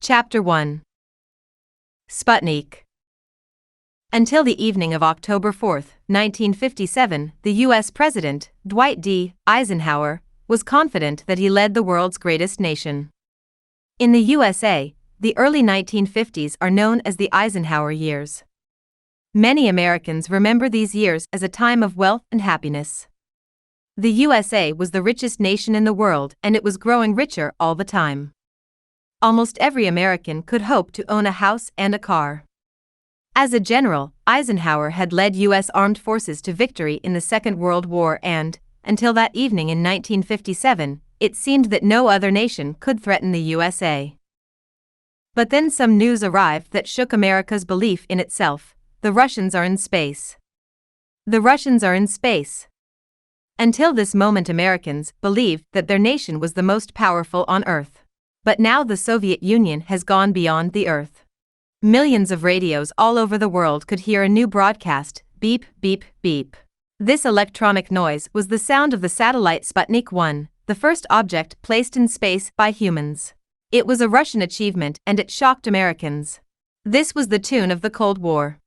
Chapter 1. Sputnik. Until the evening of October 4, 1957, the U.S. President, Dwight D. Eisenhower, was confident that he led the world's greatest nation. In the USA, the early 1950s are known as the Eisenhower years. Many Americans remember these years as a time of wealth and happiness. The USA was the richest nation in the world, and it was growing richer all the time. Almost every American could hope to own a house and a car. As a general, Eisenhower had led U.S. armed forces to victory in the Second World War and, until that evening in 1957, it seemed that no other nation could threaten the USA. But then some news arrived that shook America's belief in itself. The Russians are in space. The Russians are in space. Until this moment, Americans believed that their nation was the most powerful on Earth. But now the Soviet Union has gone beyond the Earth. Millions of radios all over the world could hear a new broadcast, beep, beep, beep. This electronic noise was the sound of the satellite Sputnik 1, the first object placed in space by humans. It was a Russian achievement and it shocked Americans. This was the tune of the Cold War.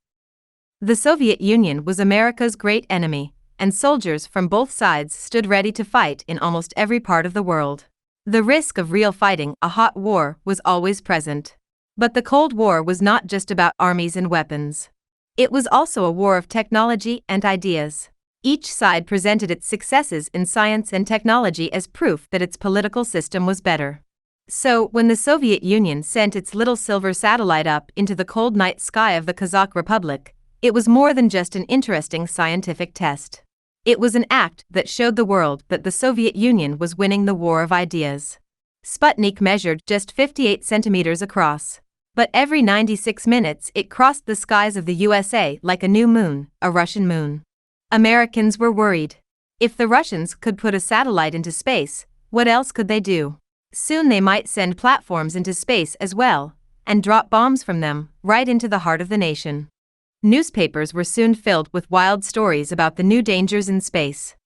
The Soviet Union was America's great enemy, and soldiers from both sides stood ready to fight in almost every part of the world. The risk of real fighting, a hot war, was always present. But the Cold War was not just about armies and weapons. It was also a war of technology and ideas. Each side presented its successes in science and technology as proof that its political system was better. So, when the Soviet Union sent its little silver satellite up into the cold night sky of the Kazakh Republic, it was more than just an interesting scientific test. It was an act that showed the world that the Soviet Union was winning the war of ideas. Sputnik measured just 58 centimeters across. But every 96 minutes it crossed the skies of the USA like a new moon, a Russian moon. Americans were worried. If the Russians could put a satellite into space, what else could they do? Soon they might send platforms into space as well, and drop bombs from them right into the heart of the nation. Newspapers were soon filled with wild stories about the new dangers in space.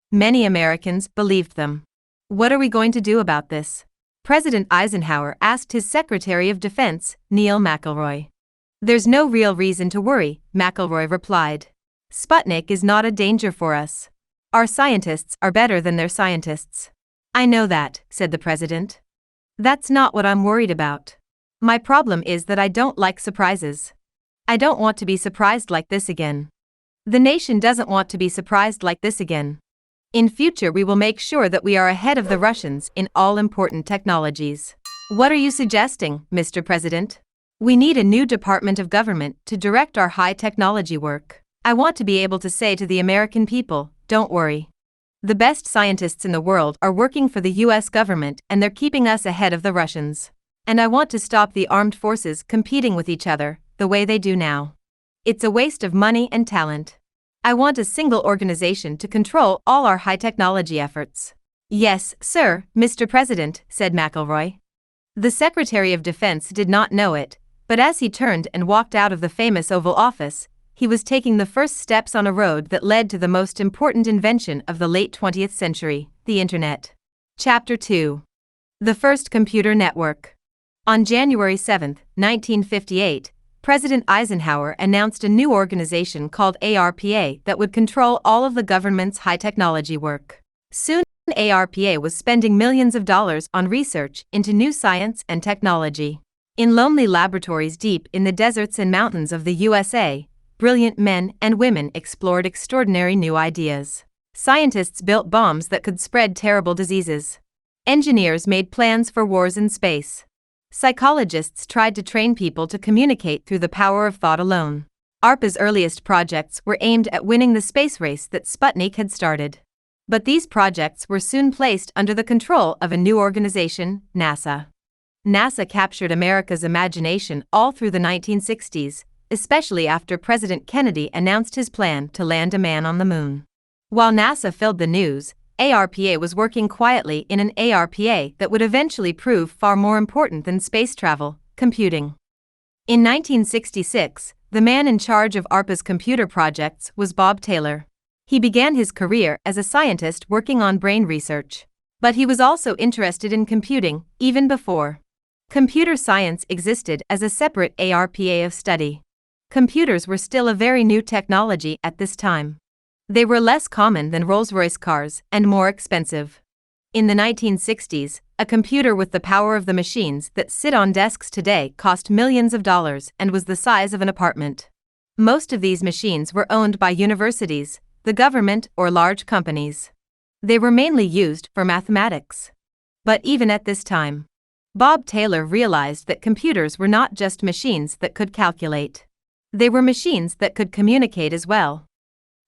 Many Americans believed them. What are we going to do about this? President Eisenhower asked his Secretary of Defense, Neil McElroy. There's no real reason to worry, McElroy replied. Sputnik is not a danger for us. Our scientists are better than their scientists. I know that, said the president. That's not what I'm worried about. My problem is that I don't like surprises. I don't want to be surprised like this again. The nation doesn't want to be surprised like this again. In future we will make sure that we are ahead of the Russians in all important technologies. What are you suggesting, Mr. President? We need a new department of government to direct our high technology work. I want to be able to say to the American people, don't worry. The best scientists in the world are working for the US government and they're keeping us ahead of the Russians. And I want to stop the armed forces competing with each other the way they do now. It's a waste of money and talent. I want a single organization to control all our high technology efforts. Yes, sir, Mr. President, said McElroy. The Secretary of Defense did not know it, but as he turned and walked out of the famous Oval Office, he was taking the first steps on a road that led to the most important invention of the late 20th century, the Internet. Chapter 2. The First Computer Network. On January 7, 1958, President Eisenhower announced a new organization called ARPA that would control all of the government's high technology work. Soon, ARPA was spending millions of dollars on research into new science and technology. In lonely laboratories deep in the deserts and mountains of the USA, brilliant men and women explored extraordinary new ideas. Scientists built bombs that could spread terrible diseases. Engineers made plans for wars in space. Psychologists tried to train people to communicate through the power of thought alone. ARPA's earliest projects were aimed at winning the space race that Sputnik had started. But these projects were soon placed under the control of a new organization, NASA. NASA captured America's imagination all through the 1960s, especially after President Kennedy announced his plan to land a man on the moon. While NASA filled the news, ARPA was working quietly in an ARPA that would eventually prove far more important than space travel, computing. In 1966, the man in charge of ARPA's computer projects was Bob Taylor. He began his career as a scientist working on brain research. But he was also interested in computing, even before. Computer science existed as a separate ARPA of study. Computers were still a very new technology at this time. They were less common than Rolls-Royce cars and more expensive. In the 1960s, a computer with the power of the machines that sit on desks today cost millions of dollars and was the size of an apartment. Most of these machines were owned by universities, the government, or large companies. They were mainly used for mathematics. But even at this time, Bob Taylor realized that computers were not just machines that could calculate. They were machines that could communicate as well.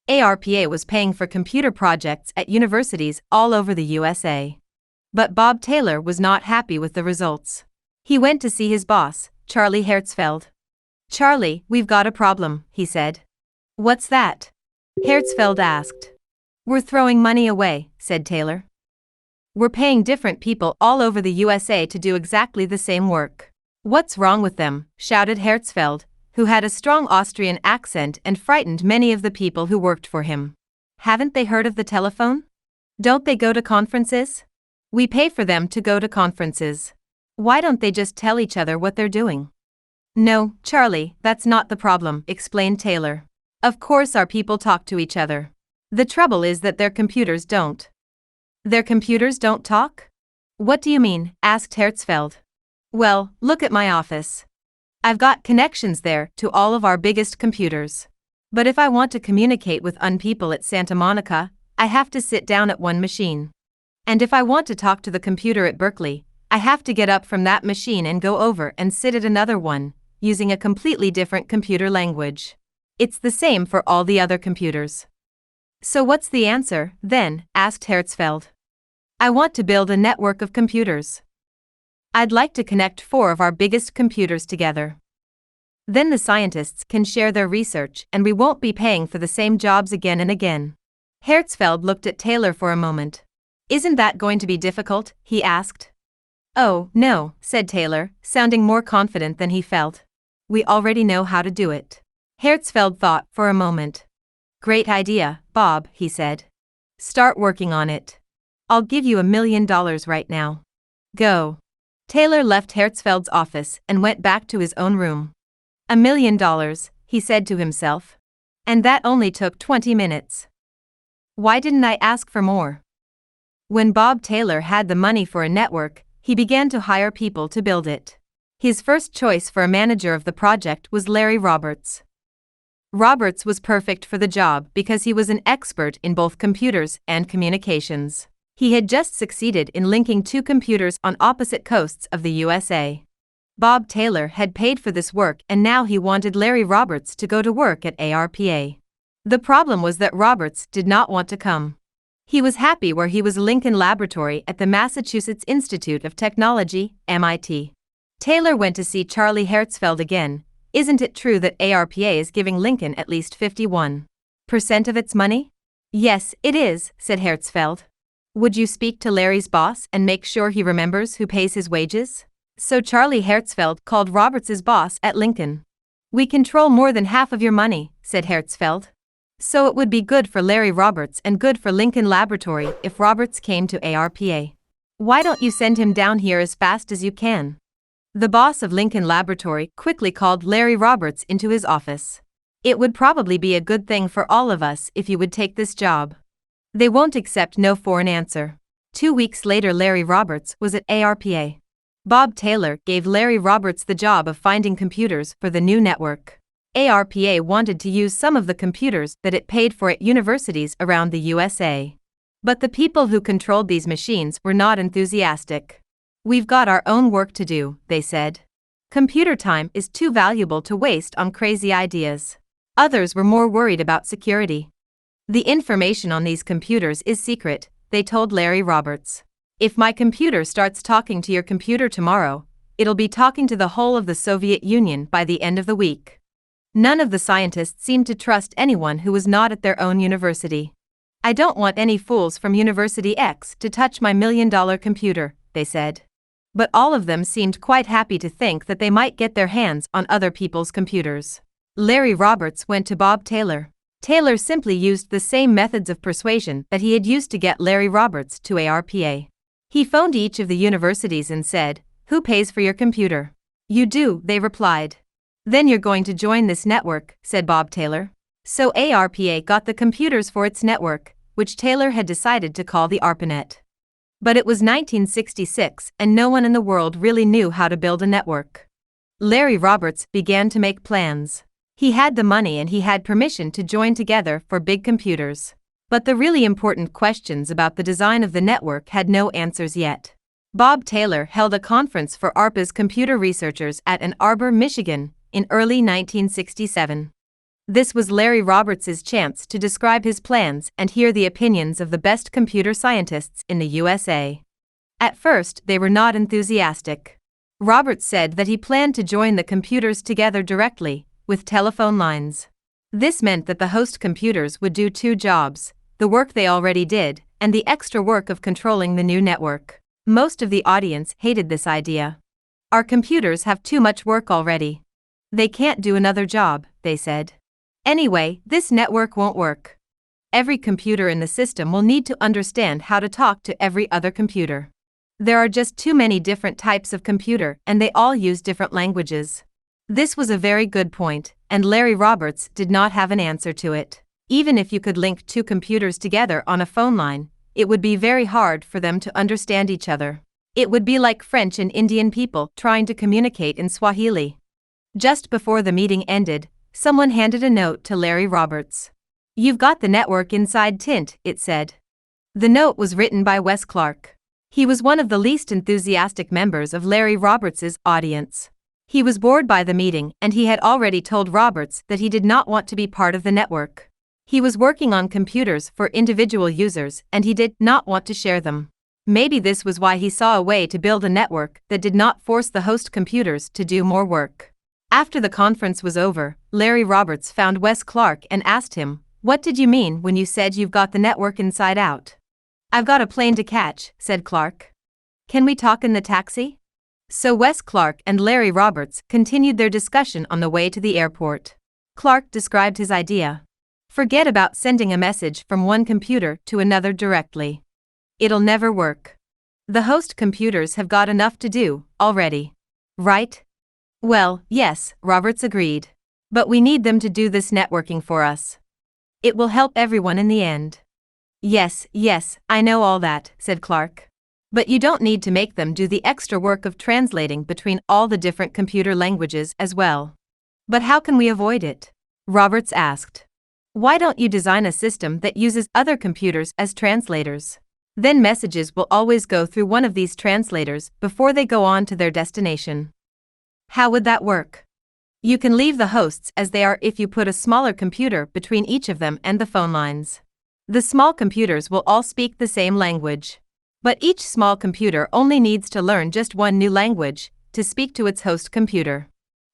ARPA was paying for computer projects at universities all over the USA. But Bob Taylor was not happy with the results. He went to see his boss, Charlie Hertzfeld. "Charlie, we've got a problem," he said. "What's that?" Hertzfeld asked. "We're throwing money away," said Taylor. "We're paying different people all over the USA to do exactly the same work." "What's wrong with them?" shouted Hertzfeld, who had a strong Austrian accent and frightened many of the people who worked for him. "Haven't they heard of the telephone? Don't they go to conferences? We pay for them to go to conferences. Why don't they just tell each other what they're doing?" "No, Charlie, that's not the problem," explained Taylor. "Of course our people talk to each other. The trouble is that their computers don't." "Their computers don't talk? What do you mean?" asked Hertzfeld. "Well, look at my office. I've got connections there to all of our biggest computers. But if I want to communicate with people at Santa Monica, I have to sit down at one machine. And if I want to talk to the computer at Berkeley, I have to get up from that machine and go over and sit at another one, using a completely different computer language. It's the same for all the other computers." "So what's the answer, then?" asked Hertzfeld. "I want to build a network of computers. I'd like to connect 4 of our biggest computers together. Then the scientists can share their research and we won't be paying for the same jobs again and again." Hertzfeld looked at Taylor for a moment. "Isn't that going to be difficult?" he asked. "Oh, no," said Taylor, sounding more confident than he felt. "We already know how to do it." Hertzfeld thought for a moment. "Great idea, Bob," he said. "Start working on it. I'll give you $1 million right now. Go." Taylor left Hertzfeld's office and went back to his own room. $1 million, he said to himself. And that only took 20 minutes. Why didn't I ask for more? When Bob Taylor had the money for a network, he began to hire people to build it. His first choice for a manager of the project was Larry Roberts. Roberts was perfect for the job because he was an expert in both computers and communications. He had just succeeded in linking 2 computers on opposite coasts of the USA. Bob Taylor had paid for this work and now he wanted Larry Roberts to go to work at ARPA. The problem was that Roberts did not want to come. He was happy where he was Lincoln Laboratory at the Massachusetts Institute of Technology, MIT. Taylor went to see Charlie Hertzfeld again. "Isn't it true that ARPA is giving Lincoln at least 51% of its money?" "Yes, it is," said Hertzfeld. "Would you speak to Larry's boss and make sure he remembers who pays his wages?" So Charlie Hertzfeld called Roberts's boss at Lincoln. "We control more than half of your money," said Hertzfeld. "So it would be good for Larry Roberts and good for Lincoln Laboratory if Roberts came to ARPA. Why don't you send him down here as fast as you can?" The boss of Lincoln Laboratory quickly called Larry Roberts into his office. "It would probably be a good thing for all of us if you would take this job. They won't accept no for an answer." 2 weeks later Larry Roberts was at ARPA. Bob Taylor gave Larry Roberts the job of finding computers for the new network. ARPA wanted to use some of the computers that it paid for at universities around the USA. But the people who controlled these machines were not enthusiastic. "We've got our own work to do," they said. "Computer time is too valuable to waste on crazy ideas." Others were more worried about security. "The information on these computers is secret," they told Larry Roberts. "If my computer starts talking to your computer tomorrow, it'll be talking to the whole of the Soviet Union by the end of the week." None of the scientists seemed to trust anyone who was not at their own university. "I don't want any fools from University X to touch my $1 million computer," they said. But all of them seemed quite happy to think that they might get their hands on other people's computers. Larry Roberts went to Bob Taylor. Taylor simply used the same methods of persuasion that he had used to get Larry Roberts to ARPA. He phoned each of the universities and said, Who pays for your computer? You do, they replied. Then you're going to join this network, said Bob Taylor. So ARPA got the computers for its network, which Taylor had decided to call the ARPANET. But it was 1966 and no one in the world really knew how to build a network. Larry Roberts began to make plans. He had the money and he had permission to join together for big computers. But the really important questions about the design of the network had no answers yet. Bob Taylor held a conference for ARPA's computer researchers at Ann Arbor, Michigan, in early 1967. This was Larry Roberts' chance to describe his plans and hear the opinions of the best computer scientists in the USA. At first, they were not enthusiastic. Roberts said that he planned to join the computers together directly, with telephone lines. This meant that the host computers would do two jobs, the work they already did, and the extra work of controlling the new network. Most of the audience hated this idea. Our computers have too much work already. They can't do another job, they said. Anyway, this network won't work. Every computer in the system will need to understand how to talk to every other computer. There are just too many different types of computer and they all use different languages. This was a very good point, and Larry Roberts did not have an answer to it. Even if you could link two computers together on a phone line, it would be very hard for them to understand each other. It would be like French and Indian people trying to communicate in Swahili. Just before the meeting ended, someone handed a note to Larry Roberts. "You've got the network inside tint," it said. The note was written by Wes Clark. He was one of the least enthusiastic members of Larry Roberts' audience. He was bored by the meeting and he had already told Roberts that he did not want to be part of the network. He was working on computers for individual users and he did not want to share them. Maybe this was why he saw a way to build a network that did not force the host computers to do more work. After the conference was over, Larry Roberts found Wes Clark and asked him, "What did you mean when you said you've got the network inside out?" "I've got a plane to catch," said Clark. "Can we talk in the taxi?" So Wes Clark and Larry Roberts continued their discussion on the way to the airport. Clark described his idea. "Forget about sending a message from one computer to another directly. It'll never work. The host computers have got enough to do already. Right?" "Well, yes," Roberts agreed. "But we need them to do this networking for us. It will help everyone in the end." Yes, I know all that," said Clark. "But you don't need to make them do the extra work of translating between all the different computer languages as well." "But how can we avoid it?" Roberts asked. "Why don't you design a system that uses other computers as translators? Then messages will always go through one of these translators before they go on to their destination." "How would that work?" "You can leave the hosts as they are if you put a smaller computer between each of them and the phone lines. The small computers will all speak the same language. But each small computer only needs to learn just one new language to speak to its host computer.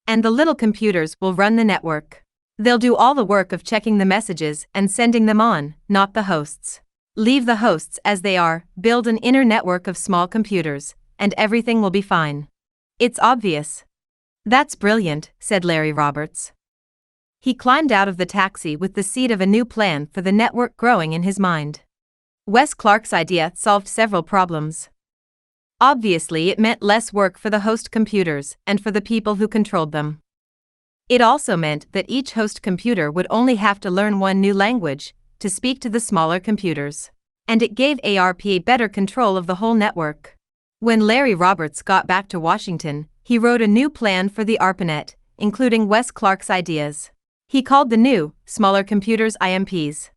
And the little computers will run the network. They'll do all the work of checking the messages and sending them on, not the hosts. Leave the hosts as they are, build an inner network of small computers, and everything will be fine. It's obvious." "That's brilliant," said Larry Roberts. He climbed out of the taxi with the seed of a new plan for the network growing in his mind. Wes Clark's idea solved several problems. Obviously, it meant less work for the host computers and for the people who controlled them. It also meant that each host computer would only have to learn one new language to speak to the smaller computers. And it gave ARPA better control of the whole network. When Larry Roberts got back to Washington, he wrote a new plan for the ARPANET, including Wes Clark's ideas. He called the new, smaller computers IMPs.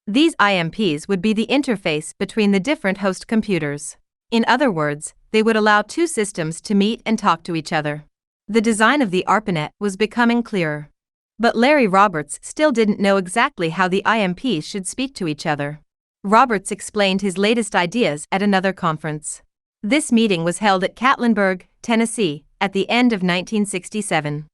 These IMPs would be the interface between the different host computers. In other words, they would allow two systems to meet and talk to each other. The design of the ARPANET was becoming clearer. But Larry Roberts still didn't know exactly how the IMPs should speak to each other. Roberts explained his latest ideas at another conference. This meeting was held at Catlinburg, Tennessee, at the end of 1967.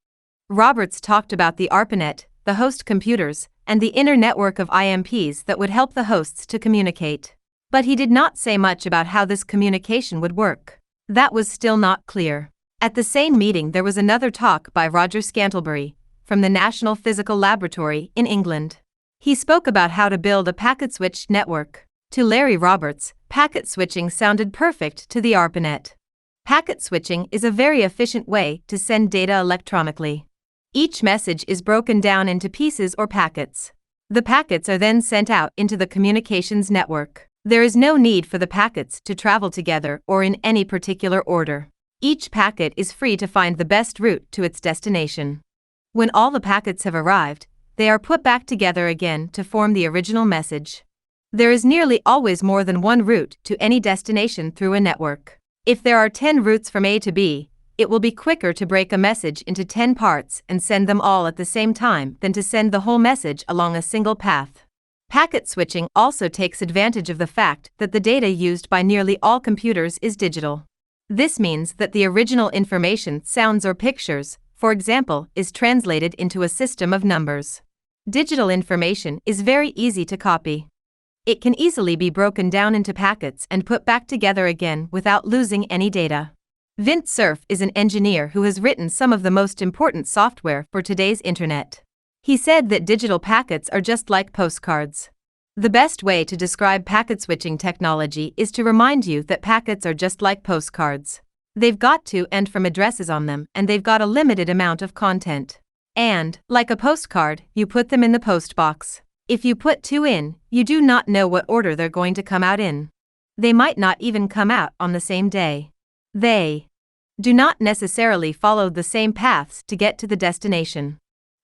Roberts talked about the ARPANET, the host computers, and the inner network of IMPs that would help the hosts to communicate. But he did not say much about how this communication would work. That was still not clear. At the same meeting there was another talk by Roger Scantlebury, from the National Physical Laboratory in England. He spoke about how to build a packet-switched network. To Larry Roberts, packet switching sounded perfect to the ARPANET. Packet switching is a very efficient way to send data electronically. Each message is broken down into pieces or packets. The packets are then sent out into the communications network. There is no need for the packets to travel together or in any particular order. Each packet is free to find the best route to its destination. When all the packets have arrived, they are put back together again to form the original message. There is nearly always more than one route to any destination through a network. If there are 10 routes from A to B, it will be quicker to break a message into 10 parts and send them all at the same time than to send the whole message along a single path. Packet switching also takes advantage of the fact that the data used by nearly all computers is digital. This means that the original information, sounds or pictures, for example, is translated into a system of numbers. Digital information is very easy to copy. It can easily be broken down into packets and put back together again without losing any data. Vint Cerf is an engineer who has written some of the most important software for today's internet. He said that digital packets are just like postcards. The best way to describe packet switching technology is to remind you that packets are just like postcards. They've got to and from addresses on them, and they've got a limited amount of content. And, like a postcard, you put them in the post box. If you put 2 in, you do not know what order they're going to come out in. They might not even come out on the same day. They do not necessarily follow the same paths to get to the destination.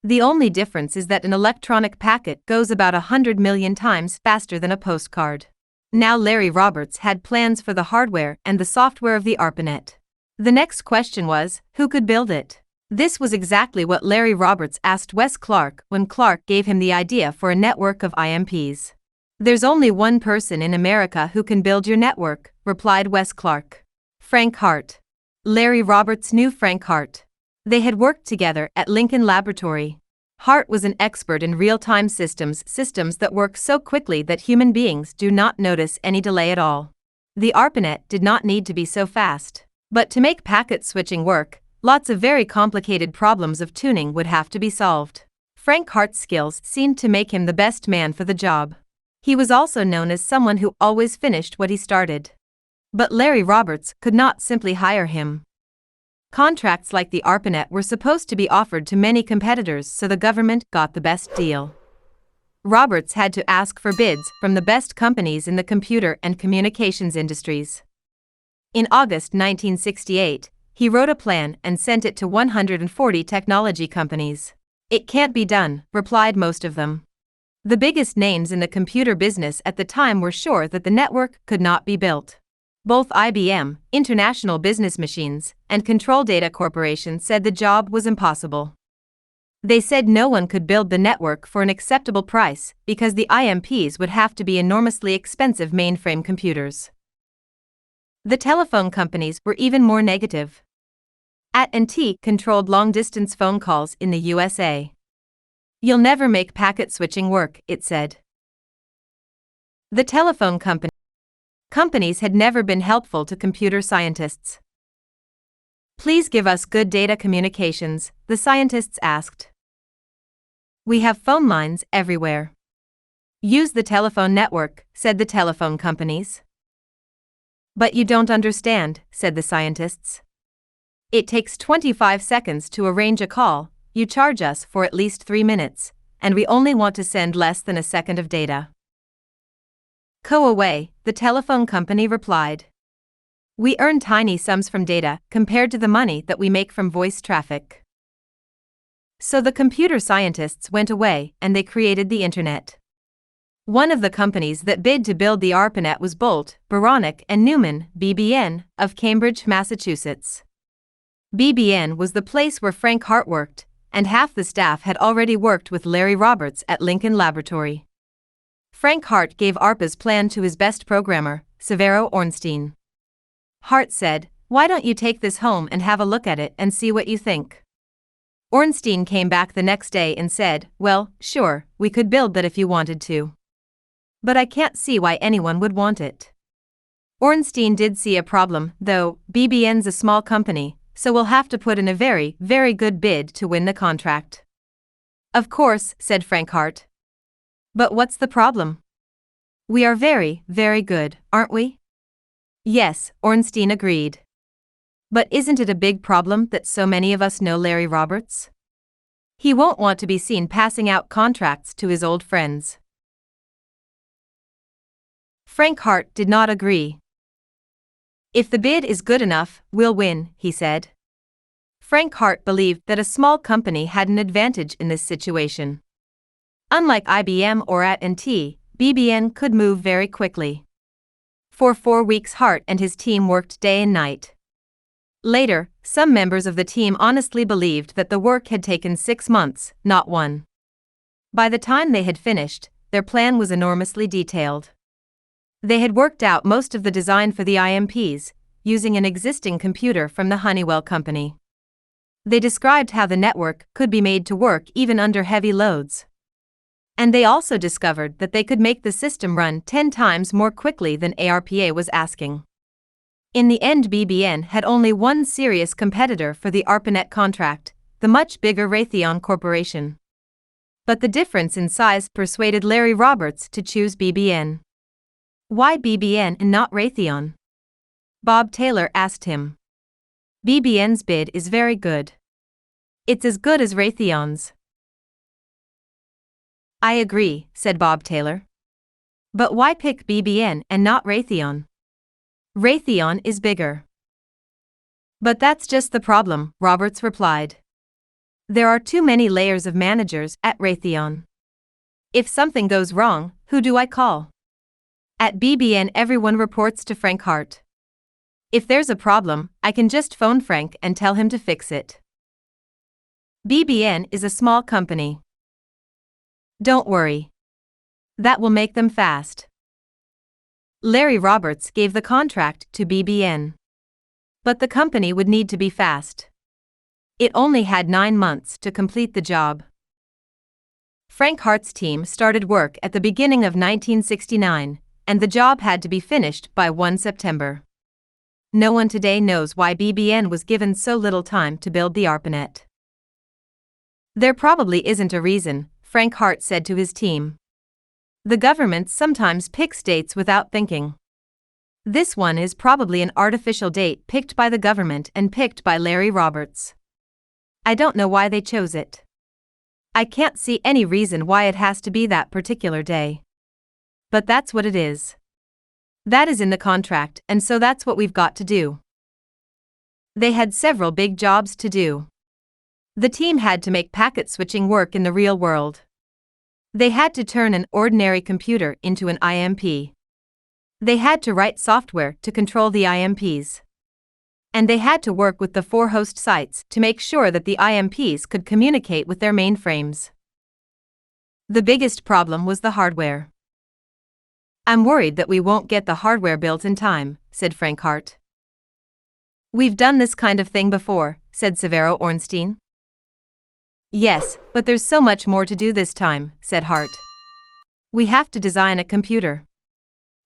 The only difference is that an electronic packet goes about 100 million times faster than a postcard. Now Larry Roberts had plans for the hardware and the software of the ARPANET. The next question was, who could build it? This was exactly what Larry Roberts asked Wes Clark when Clark gave him the idea for a network of IMPs. "There's only one person in America who can build your network," replied Wes Clark. Frank Hart. Larry Roberts knew Frank Hart. They had worked together at Lincoln Laboratory. Hart was an expert in real-time systems that work so quickly that human beings do not notice any delay at all. The ARPANET did not need to be so fast. But to make packet switching work, lots of very complicated problems of tuning would have to be solved. Frank Hart's skills seemed to make him the best man for the job. He was also known as someone who always finished what he started. But Larry Roberts could not simply hire him. Contracts like the ARPANET were supposed to be offered to many competitors, so the government got the best deal. Roberts had to ask for bids from the best companies in the computer and communications industries. In August 1968, he wrote a plan and sent it to 140 technology companies. "It can't be done," replied most of them. The biggest names in the computer business at the time were sure that the network could not be built. Both IBM, International Business Machines, and Control Data Corporation said the job was impossible. They said no one could build the network for an acceptable price because the IMPs would have to be enormously expensive mainframe computers. The telephone companies were even more negative. AT&T controlled long-distance phone calls in the USA. "You'll never make packet switching work," it said. The telephone companies had never been helpful to computer scientists. "Please give us good data communications," the scientists asked. "We have phone lines everywhere. Use the telephone network," said the telephone companies. "But you don't understand," said the scientists. "It takes 25 seconds to arrange a call, you charge us for at least 3 minutes, and we only want to send less than a second of data." "Go away," the telephone company replied. "We earn tiny sums from data compared to the money that we make from voice traffic." So the computer scientists went away and they created the Internet. One of the companies that bid to build the ARPANET was Bolt, Beranek and Newman, BBN, of Cambridge, Massachusetts. BBN was the place where Frank Hart worked, and half the staff had already worked with Larry Roberts at Lincoln Laboratory. Frank Hart gave ARPA's plan to his best programmer, Severo Ornstein. Hart said, "Why don't you take this home and have a look at it and see what you think?" Ornstein came back the next day and said, "Well, sure, we could build that if you wanted to. But I can't see why anyone would want it." Ornstein did see a problem, though. BBN's a small company, so we'll have to put in a very, very good bid to win the contract. "Of course," said Frank Hart. "But what's the problem? We are very, very good, aren't we?" "Yes," Ornstein agreed. But isn't it a big problem that so many of us know Larry Roberts? He won't want to be seen passing out contracts to his old friends. Frank Hart did not agree. If the bid is good enough, we'll win, he said. Frank Hart believed that a small company had an advantage in this situation. Unlike IBM or AT&T, BBN could move very quickly. For 4 weeks, Hart and his team worked day and night. Later, some members of the team honestly believed that the work had taken 6 months, not 1. By the time they had finished, their plan was enormously detailed. They had worked out most of the design for the IMPs, using an existing computer from the Honeywell company. They described how the network could be made to work even under heavy loads. And they also discovered that they could make the system run 10 times more quickly than ARPA was asking. In the end, BBN had only one serious competitor for the ARPANET contract, the much bigger Raytheon Corporation. But the difference in size persuaded Larry Roberts to choose BBN. Why BBN and not Raytheon? Bob Taylor asked him. BBN's bid is very good. It's as good as Raytheon's. I agree, said Bob Taylor. But why pick BBN and not Raytheon? Raytheon is bigger. But that's just the problem, Roberts replied. There are too many layers of managers at Raytheon. If something goes wrong, who do I call? At BBN, everyone reports to Frank Hart. If there's a problem, I can just phone Frank and tell him to fix it. BBN is a small company. Don't worry. That will make them fast. Larry Roberts gave the contract to BBN. But the company would need to be fast. It only had 9 months to complete the job. Frank Hart's team started work at the beginning of 1969, and the job had to be finished by 1 September. No one today knows why BBN was given so little time to build the ARPANET. There probably isn't a reason, Frank Hart said to his team. The government sometimes picks dates without thinking. This one is probably an artificial date picked by the government and picked by Larry Roberts. I don't know why they chose it. I can't see any reason why it has to be that particular day. But that's what it is. That is in the contract, and so that's what we've got to do. They had several big jobs to do. The team had to make packet switching work in the real world. They had to turn an ordinary computer into an IMP. They had to write software to control the IMPs. And they had to work with the 4 host sites to make sure that the IMPs could communicate with their mainframes. The biggest problem was the hardware. I'm worried that we won't get the hardware built in time, said Frank Hart. We've done this kind of thing before, said Severo Ornstein. Yes, but there's so much more to do this time, said Hart. We have to design a computer.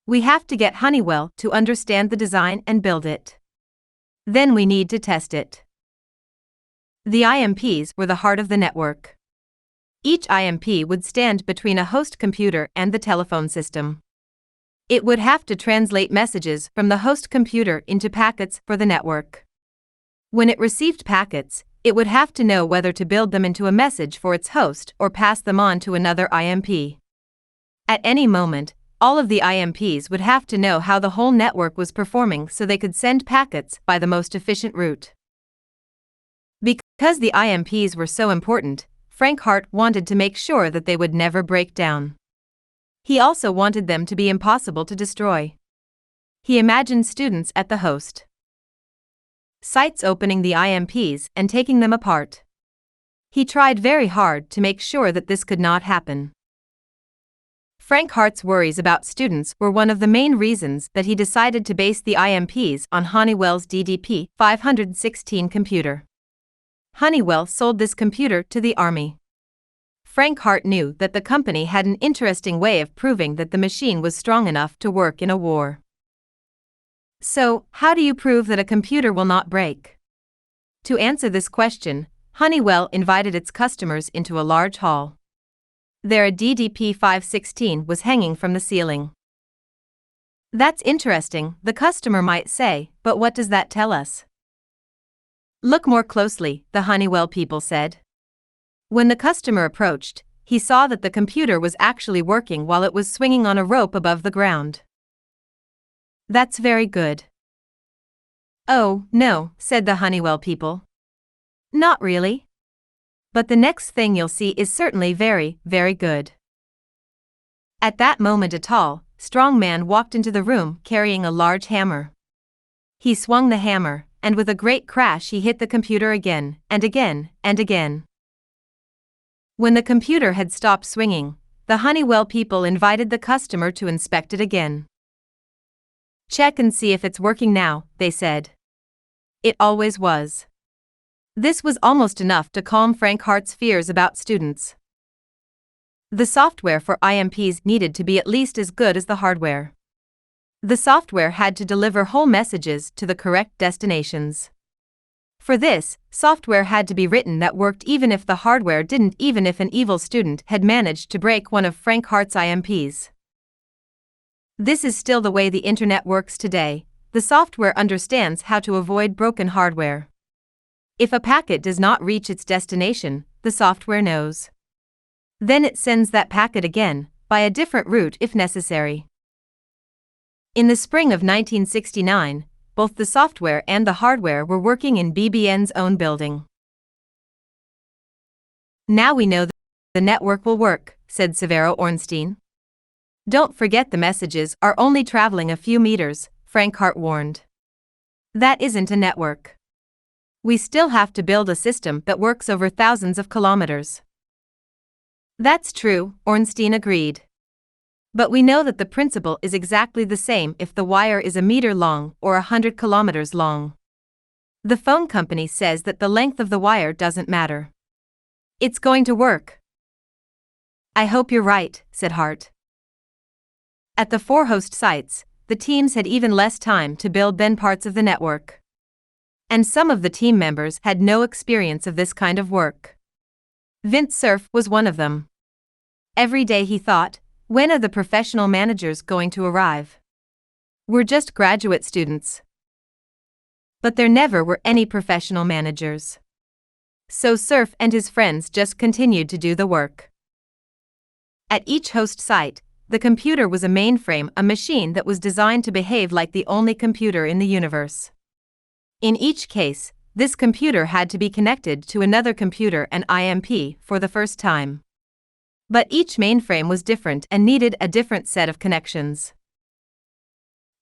We have to get Honeywell to understand the design and build it. Then we need to test it. The IMPs were the heart of the network. Each IMP would stand between a host computer and the telephone system. It would have to translate messages from the host computer into packets for the network. When it received packets, it would have to know whether to build them into a message for its host or pass them on to another IMP. At any moment, all of the IMPs would have to know how the whole network was performing so they could send packets by the most efficient route. Because the IMPs were so important, Frank Hart wanted to make sure that they would never break down. He also wanted them to be impossible to destroy. He imagined students at the host sites opening the IMPs and taking them apart. He tried very hard to make sure that this could not happen. Frank Hart's worries about students were one of the main reasons that he decided to base the IMPs on Honeywell's DDP 516 computer. Honeywell sold this computer to the Army. Frank Hart knew that the company had an interesting way of proving that the machine was strong enough to work in a war. So, how do you prove that a computer will not break? To answer this question, Honeywell invited its customers into a large hall. There a DDP 516 was hanging from the ceiling. That's interesting, the customer might say, but what does that tell us? Look more closely, the Honeywell people said. When the customer approached, he saw that the computer was actually working while it was swinging on a rope above the ground. That's very good. Oh, no, said the Honeywell people. Not really. But the next thing you'll see is certainly very, very good. At that moment a tall, strong man walked into the room carrying a large hammer. He swung the hammer, and with a great crash he hit the computer again, and again, and again. When the computer had stopped swinging, the Honeywell people invited the customer to inspect it again. Check and see if it's working now, they said. It always was. This was almost enough to calm Frank Hart's fears about students. The software for IMPs needed to be at least as good as the hardware. The software had to deliver whole messages to the correct destinations. For this, software had to be written that worked even if the hardware didn't, even if an evil student had managed to break one of Frank Hart's IMPs. This is still the way the internet works today. The software understands how to avoid broken hardware. If a packet does not reach its destination, the software knows. Then it sends that packet again, by a different route if necessary. In the spring of 1969, both the software and the hardware were working in BBN's own building. Now we know that the network will work, said Severo Ornstein. Don't forget the messages are only traveling a few meters, Frank Hart warned. That isn't a network. We still have to build a system that works over thousands of kilometers. That's true, Ornstein agreed. But we know that the principle is exactly the same if the wire is a meter long or 100 kilometers long. The phone company says that the length of the wire doesn't matter. It's going to work. I hope you're right, said Hart. At the 4 host sites, the teams had even less time to build than parts of the network. And some of the team members had no experience of this kind of work. Vince Cerf was one of them. Every day he thought, when are the professional managers going to arrive? We're just graduate students. But there never were any professional managers. So Cerf and his friends just continued to do the work. At each host site, the computer was a mainframe, a machine that was designed to behave like the only computer in the universe. In each case, this computer had to be connected to another computer, an IMP, for the first time. But each mainframe was different and needed a different set of connections.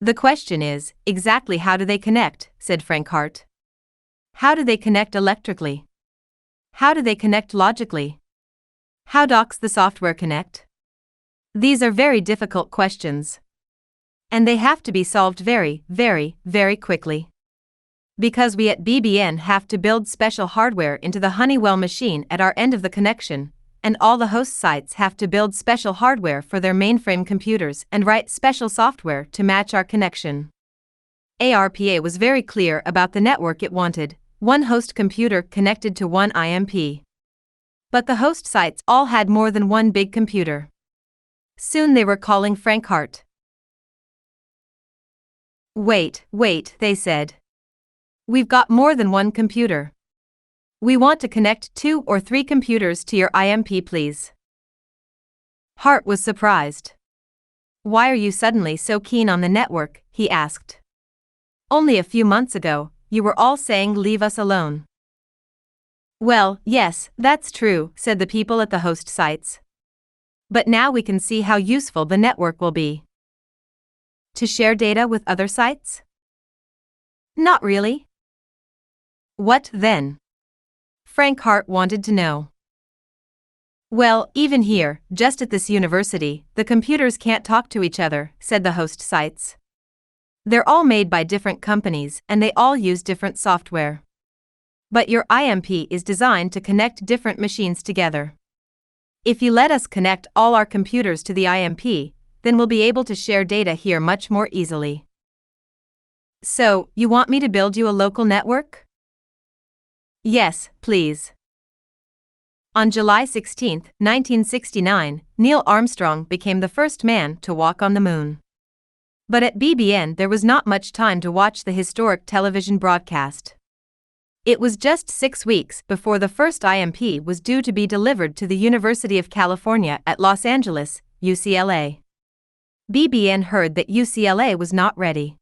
The question is, exactly how do they connect, said Frank Hart. How do they connect electrically? How do they connect logically? How does the software connect? These are very difficult questions. And they have to be solved very, very, very quickly. Because we at BBN have to build special hardware into the Honeywell machine at our end of the connection, and all the host sites have to build special hardware for their mainframe computers and write special software to match our connection. ARPA was very clear about the network it wanted, one host computer connected to one IMP. But the host sites all had more than one big computer. Soon they were calling Frank Hart. Wait, they said. We've got more than one computer. We want to connect 2 or 3 computers to your IMP, please. Hart was surprised. Why are you suddenly so keen on the network, he asked. Only a few months ago, you were all saying leave us alone. Well, yes, that's true, said the people at the host sites. But now we can see how useful the network will be. To share data with other sites? Not really. What then? Frank Hart wanted to know. Well, even here, just at this university, the computers can't talk to each other, said the host sites. They're all made by different companies and they all use different software. But your IMP is designed to connect different machines together. If you let us connect all our computers to the IMP, then we'll be able to share data here much more easily. So, you want me to build you a local network? Yes, please. On July 16, 1969, Neil Armstrong became the first man to walk on the moon. But at BBN there was not much time to watch the historic television broadcast. It was just 6 weeks before the first IMP was due to be delivered to the University of California at Los Angeles, UCLA. BBN heard that UCLA was not ready.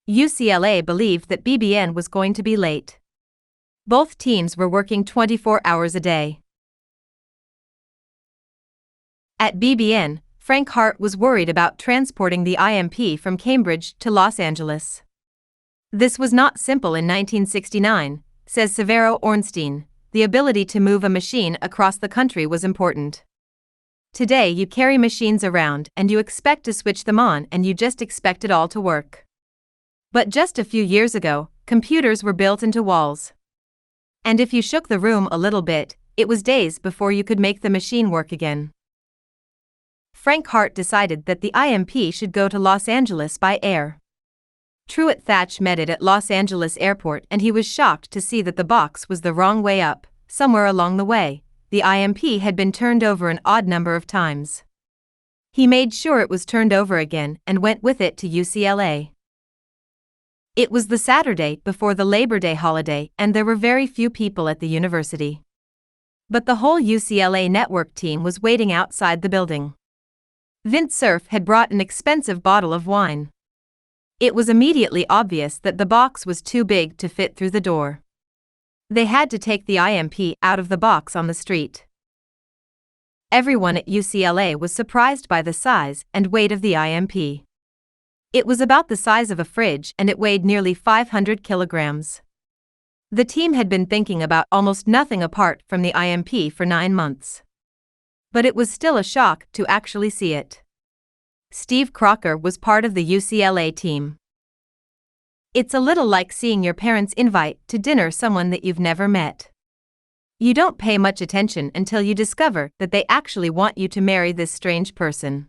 UCLA believed that BBN was going to be late. Both teams were working 24 hours a day. At BBN, Frank Hart was worried about transporting the IMP from Cambridge to Los Angeles. This was not simple in 1969, says Severo Ornstein. The ability to move a machine across the country was important. Today you carry machines around and you expect to switch them on and you just expect it all to work. But just a few years ago, computers were built into walls. And if you shook the room a little bit, it was days before you could make the machine work again. Frank Hart decided that the IMP should go to Los Angeles by air. Truett Thatch met it at Los Angeles Airport and he was shocked to see that the box was the wrong way up. Somewhere along the way, the IMP had been turned over an odd number of times. He made sure it was turned over again and went with it to UCLA. It was the Saturday before the Labor Day holiday and there were very few people at the university. But the whole UCLA network team was waiting outside the building. Vince Cerf had brought an expensive bottle of wine. It was immediately obvious that the box was too big to fit through the door. They had to take the IMP out of the box on the street. Everyone at UCLA was surprised by the size and weight of the IMP. It was about the size of a fridge and it weighed nearly 500 kilograms. The team had been thinking about almost nothing apart from the IMP for 9 months. But it was still a shock to actually see it. Steve Crocker was part of the UCLA team. It's a little like seeing your parents invite to dinner someone that you've never met. You don't pay much attention until you discover that they actually want you to marry this strange person.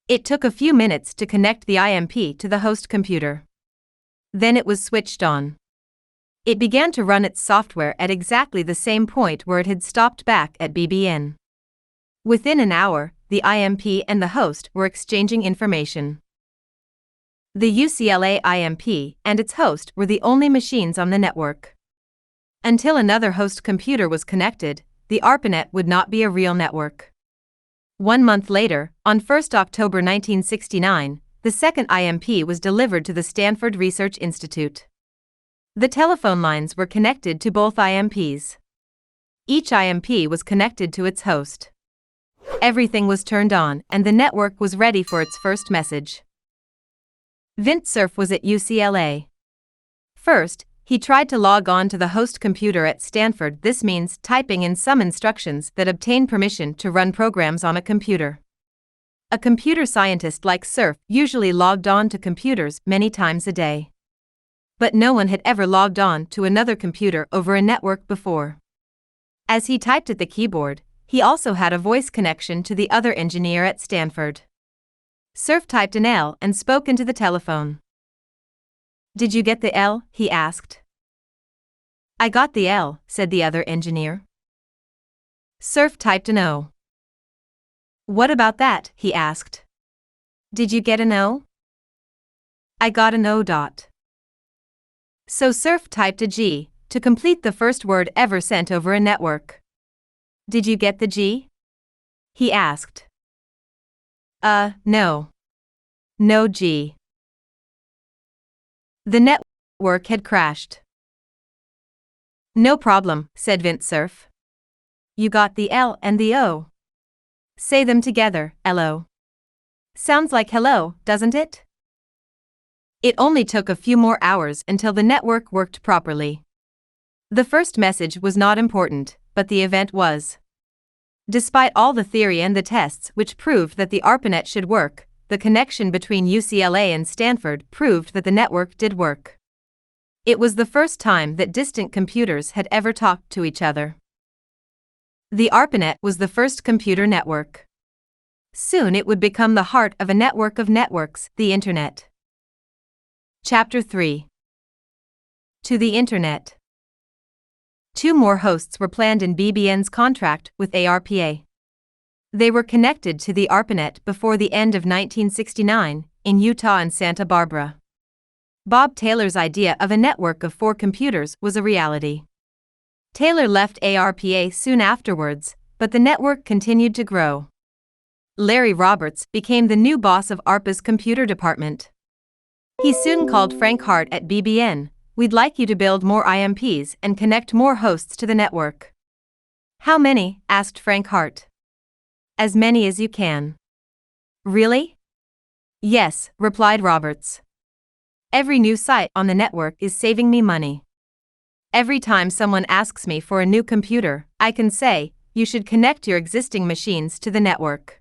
It took a few minutes to connect the IMP to the host computer. Then it was switched on. It began to run its software at exactly the same point where it had stopped back at BBN. Within an hour, the IMP and the host were exchanging information. The UCLA IMP and its host were the only machines on the network. Until another host computer was connected, the ARPANET would not be a real network. 1 month later, on 1 October 1969, the second IMP was delivered to the Stanford Research Institute. The telephone lines were connected to both IMPs. Each IMP was connected to its host. Everything was turned on and the network was ready for its first message. Vince Cerf was at UCLA. First, he tried to log on to the host computer at Stanford. This means typing in some instructions that obtain permission to run programs on a computer. A computer scientist like Cerf usually logged on to computers many times a day. But no one had ever logged on to another computer over a network before. As he typed at the keyboard, he also had a voice connection to the other engineer at Stanford. Cerf typed an L and spoke into the telephone. "Did you get the L?" he asked. "I got the L," said the other engineer. Cerf typed an O. "What about that?" he asked. "Did you get an O?" "I got an O dot." So Cerf typed a G to complete the first word ever sent over a network. "Did you get the G?" he asked. No. No G." The network had crashed. "No problem," said Vince Cerf. "You got the L and the O. Say them together, LO. Sounds like hello, doesn't it?" It only took a few more hours until the network worked properly. The first message was not important, but the event was. Despite all the theory and the tests which proved that the ARPANET should work, the connection between UCLA and Stanford proved that the network did work. It was the first time that distant computers had ever talked to each other. The ARPANET was the first computer network. Soon it would become the heart of a network of networks, the Internet. Chapter 3. To the Internet. 2 more hosts were planned in BBN's contract with ARPA. They were connected to the ARPANET before the end of 1969, in Utah and Santa Barbara. Bob Taylor's idea of a network of 4 computers was a reality. Taylor left ARPA soon afterwards, but the network continued to grow. Larry Roberts became the new boss of ARPA's computer department. He soon called Frank Hart at BBN. "We'd like you to build more IMPs and connect more hosts to the network." "How many?" asked Frank Hart. "As many as you can." "Really?" "Yes," replied Roberts. "Every new site on the network is saving me money. Every time someone asks me for a new computer, I can say, you should connect your existing machines to the network.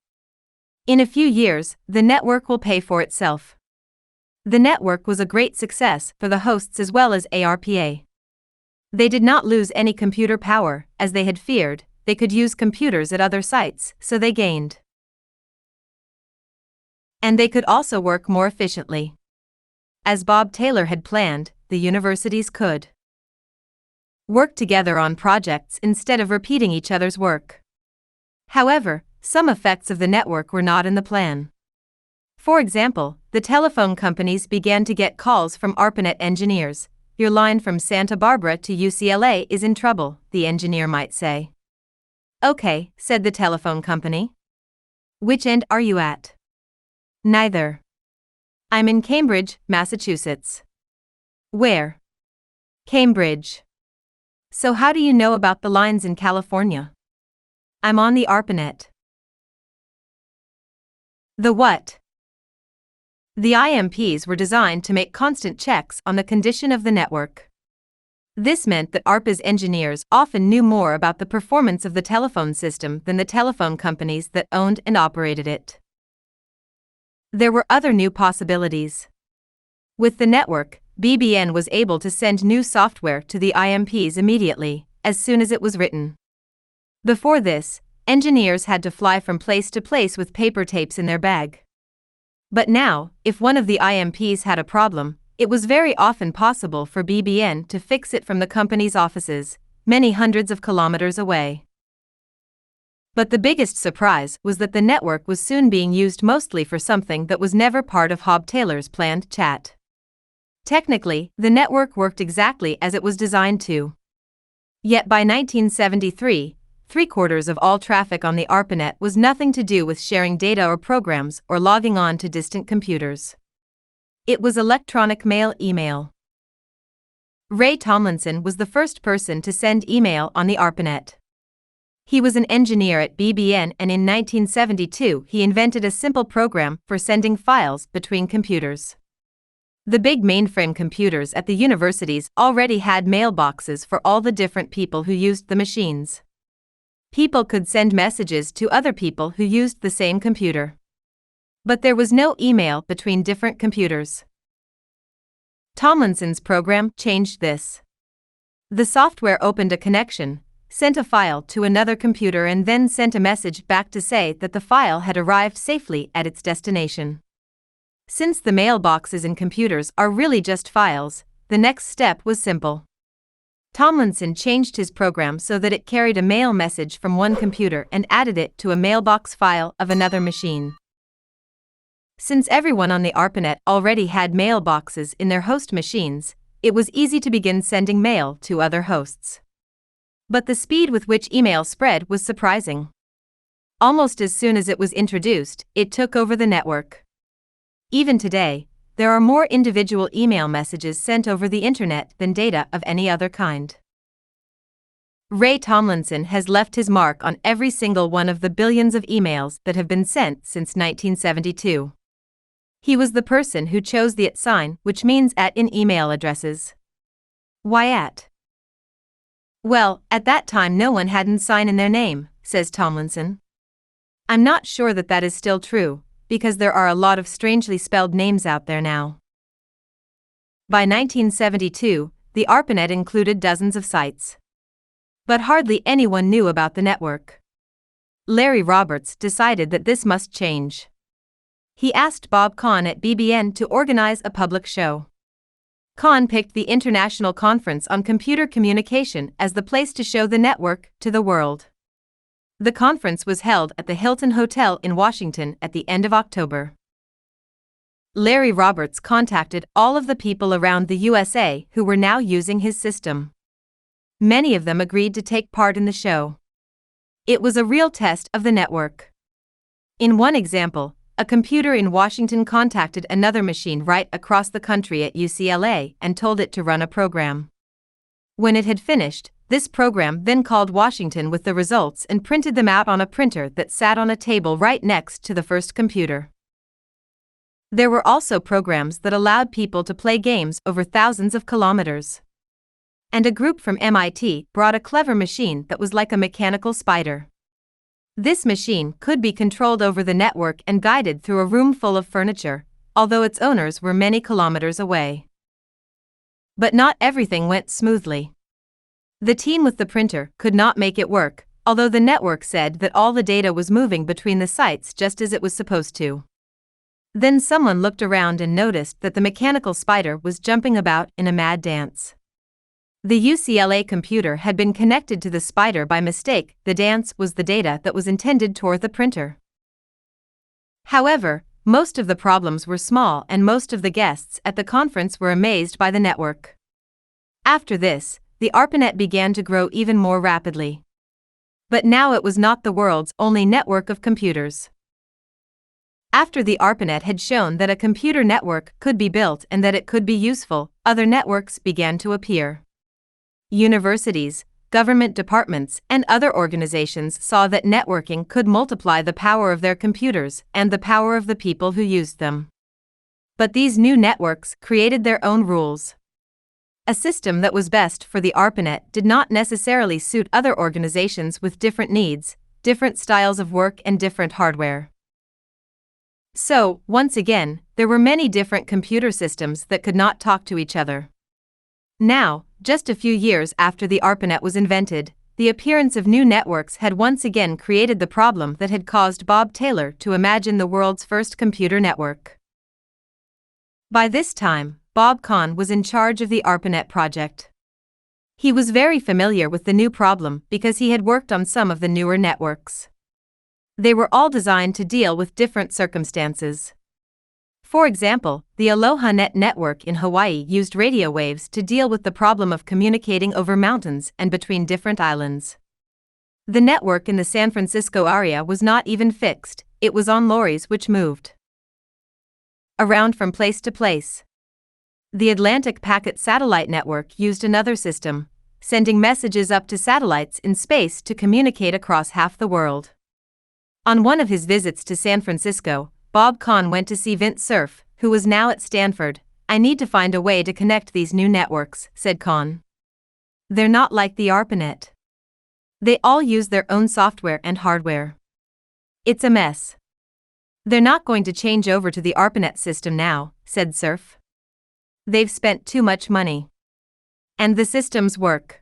In a few years, the network will pay for itself." The network was a great success for the hosts as well as ARPA. They did not lose any computer power, as they had feared. They could use computers at other sites, so they gained. And they could also work more efficiently. As Bob Taylor had planned, the universities could work together on projects instead of repeating each other's work. However, some effects of the network were not in the plan. For example, the telephone companies began to get calls from ARPANET engineers. "Your line from Santa Barbara to UCLA is in trouble," the engineer might say. "Okay," said the telephone company. "Which end are you at?" "Neither. I'm in Cambridge, Massachusetts." "Where?" "Cambridge." "So how do you know about the lines in California?" "I'm on the ARPANET." The what? The IMPs were designed to make constant checks on the condition of the network. This meant that ARPA's engineers often knew more about the performance of the telephone system than the telephone companies that owned and operated it. There were other new possibilities. With the network, BBN was able to send new software to the IMPs immediately, as soon as it was written. Before this, engineers had to fly from place to place with paper tapes in their bag. But now, if one of the IMPs had a problem, it was very often possible for BBN to fix it from the company's offices, many hundreds of kilometers away. But the biggest surprise was that the network was soon being used mostly for something that was never part of Bob Taylor's planned chat. Technically, the network worked exactly as it was designed to. Yet by 1973, 3/4 of all traffic on the ARPANET was nothing to do with sharing data or programs or logging on to distant computers. It was electronic mail email. Ray Tomlinson was the first person to send email on the ARPANET. He was an engineer at BBN, and in 1972 he invented a simple program for sending files between computers. The big mainframe computers at the universities already had mailboxes for all the different people who used the machines. People could send messages to other people who used the same computer. But there was no email between different computers. Tomlinson's program changed this. The software opened a connection, sent a file to another computer, and then sent a message back to say that the file had arrived safely at its destination. Since the mailboxes in computers are really just files, the next step was simple. Tomlinson changed his program so that it carried a mail message from one computer and added it to a mailbox file of another machine. Since everyone on the ARPANET already had mailboxes in their host machines, it was easy to begin sending mail to other hosts. But the speed with which email spread was surprising. Almost as soon as it was introduced, it took over the network. Even today, there are more individual email messages sent over the internet than data of any other kind. Ray Tomlinson has left his mark on every single one of the billions of emails that have been sent since 1972. He was the person who chose the @ sign, which means at in email addresses. Why at? Well, at that time no one had an sign in their name, says Tomlinson. I'm not sure that that is still true, because there are a lot of strangely spelled names out there now. By 1972, the ARPANET included dozens of sites. But hardly anyone knew about the network. Larry Roberts decided that this must change. He asked Bob Kahn at BBN to organize a public show. Kahn picked the International Conference on Computer Communication as the place to show the network to the world. The conference was held at the Hilton Hotel in Washington at the end of October. Larry Roberts contacted all of the people around the USA who were now using his system. Many of them agreed to take part in the show. It was a real test of the network. In one example, a computer in Washington contacted another machine right across the country at UCLA and told it to run a program. When it had finished, this program then called Washington with the results and printed them out on a printer that sat on a table right next to the first computer. There were also programs that allowed people to play games over thousands of kilometers. And a group from MIT brought a clever machine that was like a mechanical spider. This machine could be controlled over the network and guided through a room full of furniture, although its owners were many kilometers away. But not everything went smoothly. The team with the printer could not make it work, although the network said that all the data was moving between the sites just as it was supposed to. Then someone looked around and noticed that the mechanical spider was jumping about in a mad dance. The UCLA computer had been connected to the spider by mistake. The dance was the data that was intended toward the printer. However, most of the problems were small and most of the guests at the conference were amazed by the network. After this, the ARPANET began to grow even more rapidly. But now it was not the world's only network of computers. After the ARPANET had shown that a computer network could be built and that it could be useful, other networks began to appear. Universities, government departments, and other organizations saw that networking could multiply the power of their computers and the power of the people who used them. But these new networks created their own rules. A system that was best for the ARPANET did not necessarily suit other organizations with different needs, different styles of work, and different hardware. So, once again, there were many different computer systems that could not talk to each other. Now, just a few years after the ARPANET was invented, the appearance of new networks had once again created the problem that had caused Bob Taylor to imagine the world's first computer network. By this time, Bob Kahn was in charge of the ARPANET project. He was very familiar with the new problem because he had worked on some of the newer networks. They were all designed to deal with different circumstances. For example, the Aloha Net network in Hawaii used radio waves to deal with the problem of communicating over mountains and between different islands. The network in the San Francisco area was not even fixed, it was on lorries which moved around from place to place. The Atlantic Packet Satellite Network used another system, sending messages up to satellites in space to communicate across half the world. On one of his visits to San Francisco, Bob Kahn went to see Vint Cerf, who was now at Stanford. "I need to find a way to connect these new networks," said Kahn. "They're not like the ARPANET. They all use their own software and hardware. It's a mess. They're not going to change over to the ARPANET system now," said Cerf. "They've spent too much money. And the systems work.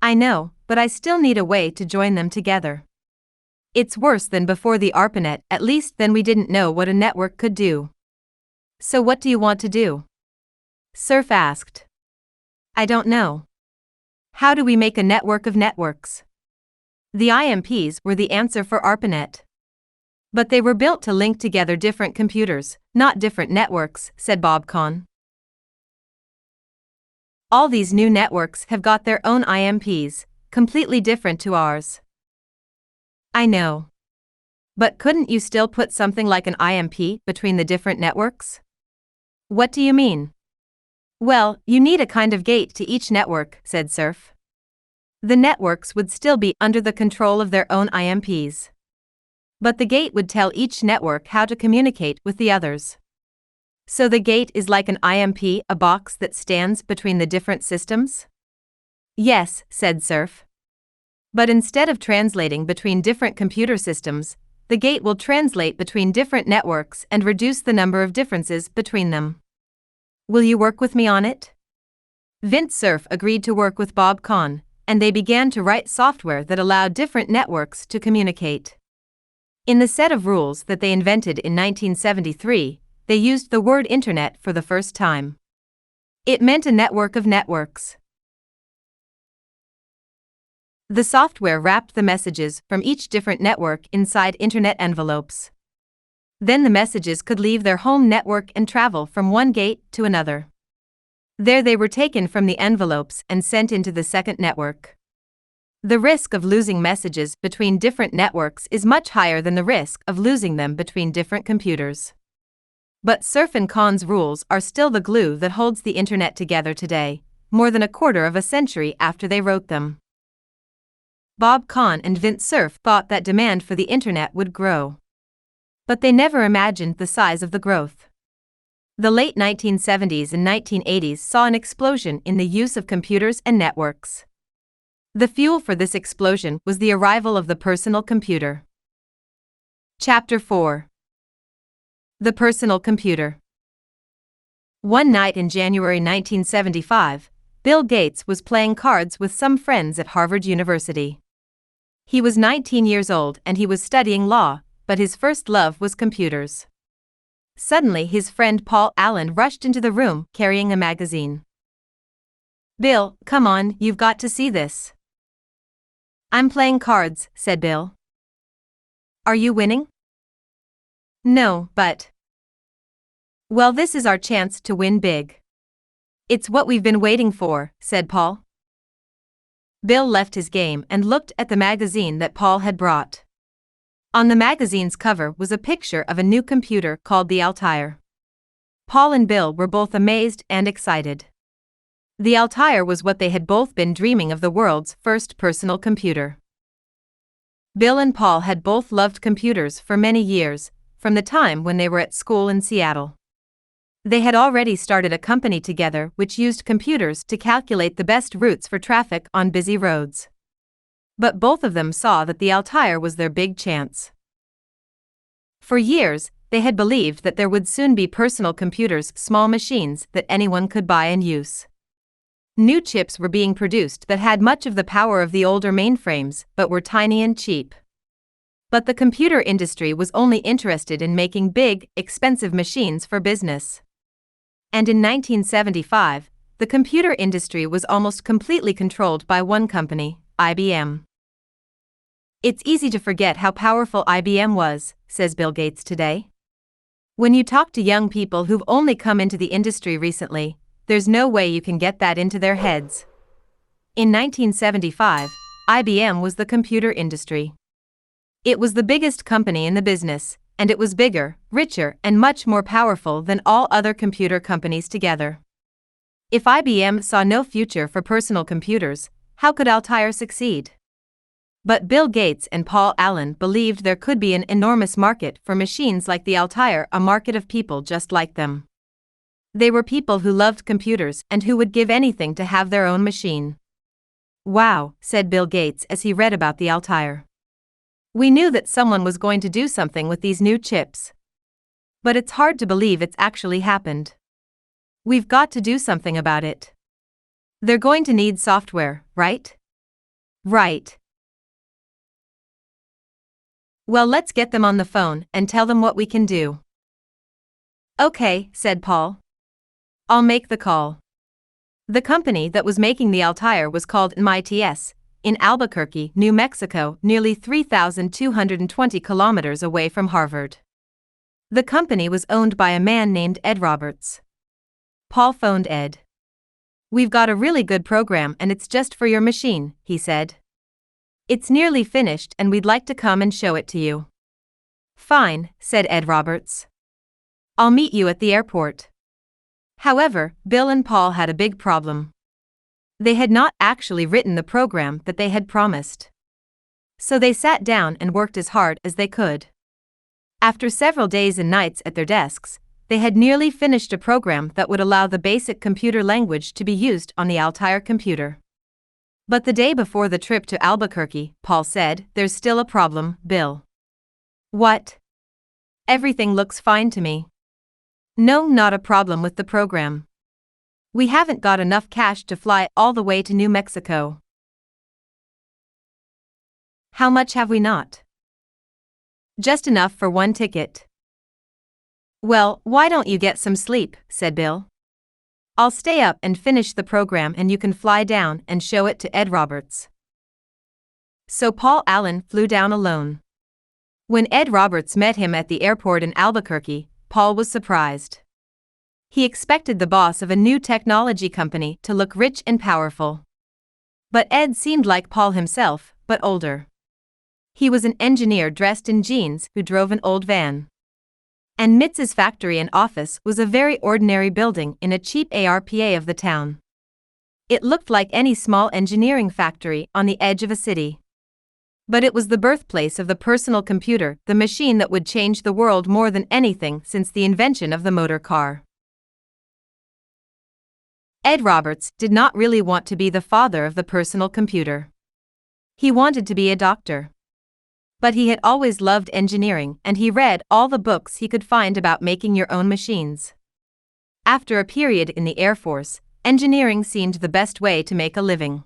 I know, but I still need a way to join them together. It's worse than before the ARPANET, at least then we didn't know what a network could do." "So what do you want to do?" Cerf asked. "I don't know. How do we make a network of networks?" The IMPs were the answer for ARPANET. "But they were built to link together different computers, not different networks," said Bob Kahn. "All these new networks have got their own IMPs, completely different to ours." "I know. But couldn't you still put something like an IMP between the different networks?" "What do you mean?" "Well, you need a kind of gate to each network," said Cerf. "The networks would still be under the control of their own IMPs. But the gate would tell each network how to communicate with the others. So the gate is like an IMP, a box that stands between the different systems?" "Yes," said Cerf. "But instead of translating between different computer systems, the gate will translate between different networks and reduce the number of differences between them. Will you work with me on it?" Vint Cerf agreed to work with Bob Kahn, and they began to write software that allowed different networks to communicate. In the set of rules that they invented in 1973, they used the word Internet for the first time. It meant a network of networks. The software wrapped the messages from each different network inside Internet envelopes. Then the messages could leave their home network and travel from one gate to another. There they were taken from the envelopes and sent into the second network. The risk of losing messages between different networks is much higher than the risk of losing them between different computers. But Cerf and Kahn's rules are still the glue that holds the internet together today, more than a quarter of a century after they wrote them. Bob Kahn and Vint Cerf thought that demand for the internet would grow. But they never imagined the size of the growth. The late 1970s and 1980s saw an explosion in the use of computers and networks. The fuel for this explosion was the arrival of the personal computer. Chapter 4. The Personal Computer. One night in January 1975, Bill Gates was playing cards with some friends at Harvard University. He was 19 years old and he was studying law, but his first love was computers. Suddenly his friend Paul Allen rushed into the room carrying a magazine. "Bill, come on, you've got to see this." "I'm playing cards," said Bill. "Are you winning?" "No, but..." "Well, this is our chance to win big." "It's what we've been waiting for," said Paul. Bill left his game and looked at the magazine that Paul had brought. On the magazine's cover was a picture of a new computer called the Altair. Paul and Bill were both amazed and excited. The Altair was what they had both been dreaming of, the world's first personal computer. Bill and Paul had both loved computers for many years, from the time when they were at school in Seattle. They had already started a company together which used computers to calculate the best routes for traffic on busy roads. But both of them saw that the Altair was their big chance. For years, they had believed that there would soon be personal computers, small machines that anyone could buy and use. New chips were being produced that had much of the power of the older mainframes but were tiny and cheap. But the computer industry was only interested in making big, expensive machines for business. And in 1975, the computer industry was almost completely controlled by one company, IBM. "It's easy to forget how powerful IBM was," says Bill Gates today. "When you talk to young people who've only come into the industry recently, there's no way you can get that into their heads." In 1975, IBM was the computer industry. It was the biggest company in the business, and it was bigger, richer, and much more powerful than all other computer companies together. If IBM saw no future for personal computers, how could Altair succeed? But Bill Gates and Paul Allen believed there could be an enormous market for machines like the Altair, a market of people just like them. They were people who loved computers and who would give anything to have their own machine. "Wow," said Bill Gates as he read about the Altair. "We knew that someone was going to do something with these new chips. But it's hard to believe it's actually happened. We've got to do something about it. They're going to need software, right?" "Right. Well, let's get them on the phone and tell them what we can do." "Okay," said Paul. "I'll make the call." The company that was making the Altair was called MITS, in Albuquerque, New Mexico, nearly 3,220 kilometers away from Harvard. The company was owned by a man named Ed Roberts. Paul phoned Ed. "We've got a really good program and it's just for your machine," he said. "It's nearly finished and we'd like to come and show it to you." "Fine," said Ed Roberts. "I'll meet you at the airport." However, Bill and Paul had a big problem. They had not actually written the program that they had promised. So they sat down and worked as hard as they could. After several days and nights at their desks, they had nearly finished a program that would allow the basic computer language to be used on the Altair computer. But the day before the trip to Albuquerque, Paul said, "There's still a problem, Bill." "What?" "Everything looks fine to me." "No, not a problem with the program. We haven't got enough cash to fly all the way to New Mexico." "How much have we not?" "Just enough for one ticket." "Well, why don't you get some sleep?" said Bill. "I'll stay up and finish the program and you can fly down and show it to Ed Roberts." So Paul Allen flew down alone. When Ed Roberts met him at the airport in Albuquerque, Paul was surprised. He expected the boss of a new technology company to look rich and powerful. But Ed seemed like Paul himself, but older. He was an engineer dressed in jeans who drove an old van. And Mitz's factory and office was a very ordinary building in a cheap ARPA of the town. It looked like any small engineering factory on the edge of a city. But it was the birthplace of the personal computer, the machine that would change the world more than anything since the invention of the motor car. Ed Roberts did not really want to be the father of the personal computer. He wanted to be a doctor. But he had always loved engineering and he read all the books he could find about making your own machines. After a period in the Air Force, engineering seemed the best way to make a living.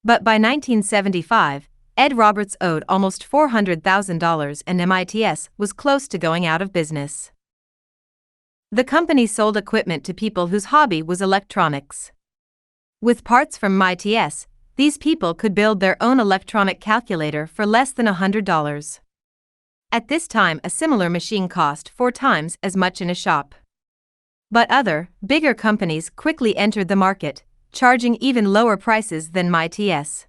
But by 1975, Ed Roberts owed almost $400,000 and MITS was close to going out of business. The company sold equipment to people whose hobby was electronics. With parts from MITS, these people could build their own electronic calculator for less than $100. At this time, a similar machine cost 4 times as much in a shop. But other, bigger companies quickly entered the market, charging even lower prices than MITS.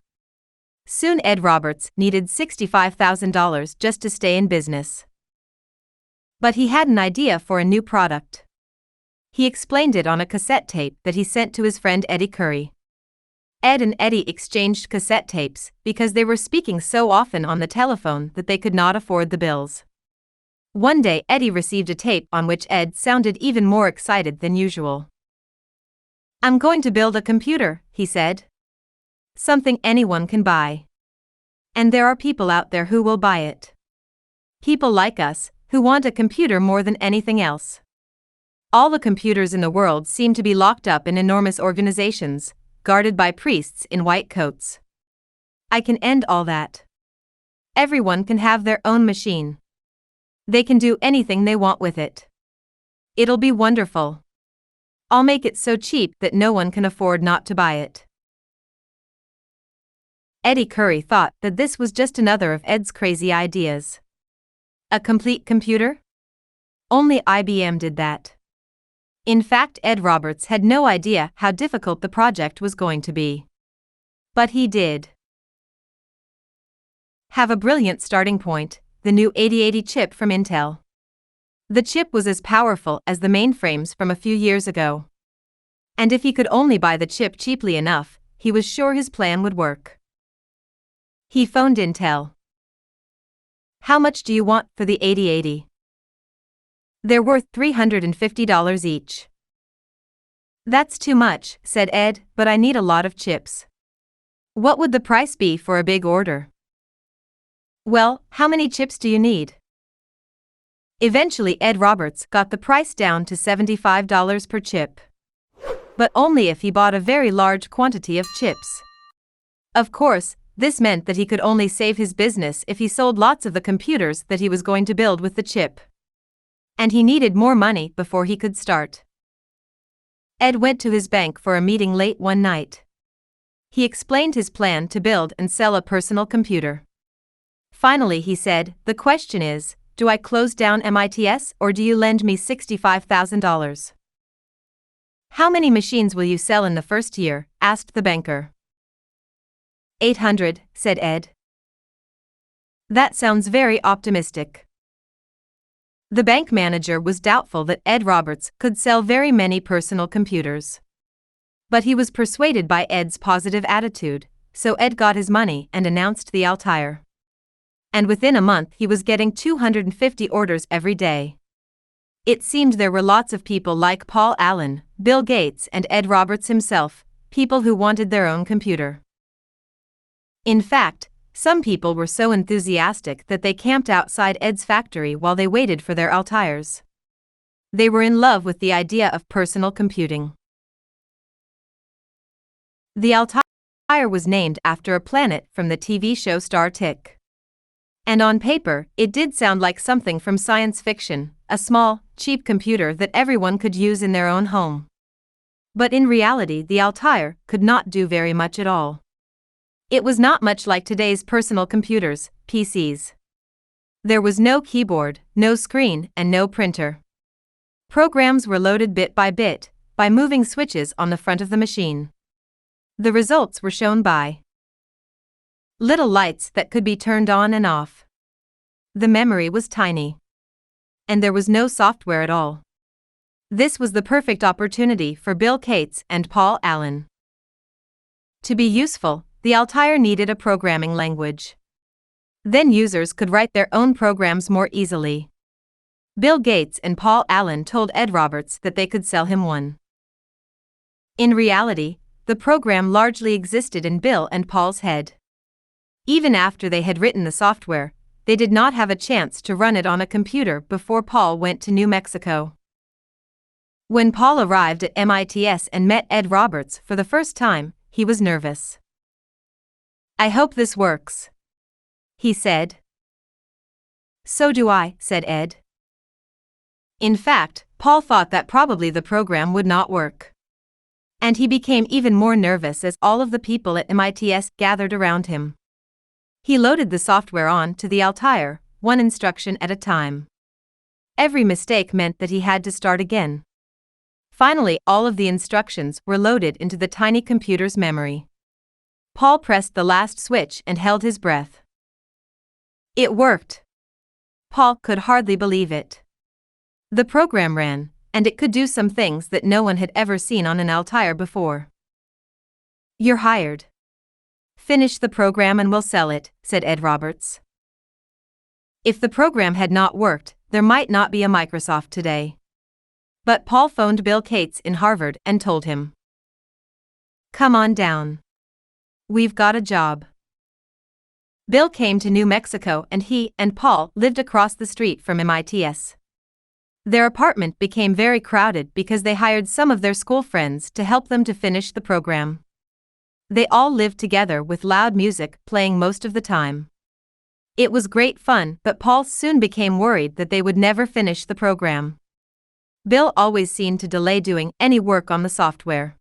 Soon Ed Roberts needed $65,000 just to stay in business. But he had an idea for a new product. He explained it on a cassette tape that he sent to his friend Eddie Curry. Ed and Eddie exchanged cassette tapes because they were speaking so often on the telephone that they could not afford the bills. One day Eddie received a tape on which Ed sounded even more excited than usual. "I'm going to build a computer," he said. "Something anyone can buy. And there are people out there who will buy it. People like us, who want a computer more than anything else. All the computers in the world seem to be locked up in enormous organizations, guarded by priests in white coats. I can end all that. Everyone can have their own machine. They can do anything they want with it. It'll be wonderful. I'll make it so cheap that no one can afford not to buy it." Eddie Curry thought that this was just another of Ed's crazy ideas. A complete computer? Only IBM did that. In fact, Ed Roberts had no idea how difficult the project was going to be. But he did have a brilliant starting point: the new 8080 chip from Intel. The chip was as powerful as the mainframes from a few years ago. And if he could only buy the chip cheaply enough, he was sure his plan would work. He phoned Intel. "How much do you want for the 8080? They're worth $350 each." "That's too much," said Ed, "but I need a lot of chips." "What would the price be for a big order?" "Well, how many chips do you need?" Eventually Ed Roberts got the price down to $75 per chip. But only if he bought a very large quantity of chips. Of course, this meant that he could only save his business if he sold lots of the computers that he was going to build with the chip. And he needed more money before he could start. Ed went to his bank for a meeting late one night. He explained his plan to build and sell a personal computer. Finally he said, "The question is, do I close down MITS or do you lend me $65,000? "How many machines will you sell in the first year?" asked the banker. 800, said Ed. "That sounds very optimistic." The bank manager was doubtful that Ed Roberts could sell very many personal computers. But he was persuaded by Ed's positive attitude, so Ed got his money and announced the Altair. And within a month he was getting 250 orders every day. It seemed there were lots of people like Paul Allen, Bill Gates and Ed Roberts himself, people who wanted their own computer. In fact, some people were so enthusiastic that they camped outside Ed's factory while they waited for their Altairs. They were in love with the idea of personal computing. The Altair was named after a planet from the TV show Star Trek. And on paper, it did sound like something from science fiction, a small, cheap computer that everyone could use in their own home. But in reality, the Altair could not do very much at all. It was not much like today's personal computers, PCs. There was no keyboard, no screen, and no printer. Programs were loaded bit by moving switches on the front of the machine. The results were shown by little lights that could be turned on and off. The memory was tiny. And there was no software at all. This was the perfect opportunity for Bill Gates and Paul Allen. To be useful, the Altair needed a programming language. Then users could write their own programs more easily. Bill Gates and Paul Allen told Ed Roberts that they could sell him one. In reality, the program largely existed in Bill and Paul's head. Even after they had written the software, they did not have a chance to run it on a computer before Paul went to New Mexico. When Paul arrived at MITS and met Ed Roberts for the first time, he was nervous. "I hope this works," he said. "So do I," said Ed. In fact, Paul thought that probably the program would not work. And he became even more nervous as all of the people at MITS gathered around him. He loaded the software on to the Altair, one instruction at a time. Every mistake meant that he had to start again. Finally, all of the instructions were loaded into the tiny computer's memory. Paul pressed the last switch and held his breath. It worked. Paul could hardly believe it. The program ran, and it could do some things that no one had ever seen on an Altair before. "You're hired. Finish the program and we'll sell it," said Ed Roberts. If the program had not worked, there might not be a Microsoft today. But Paul phoned Bill Gates in Harvard and told him, "Come on down. We've got a job." Bill came to New Mexico and he and Paul lived across the street from MITS. Their apartment became very crowded because they hired some of their school friends to help them to finish the program. They all lived together with loud music playing most of the time. It was great fun, but Paul soon became worried that they would never finish the program. Bill always seemed to delay doing any work on the software.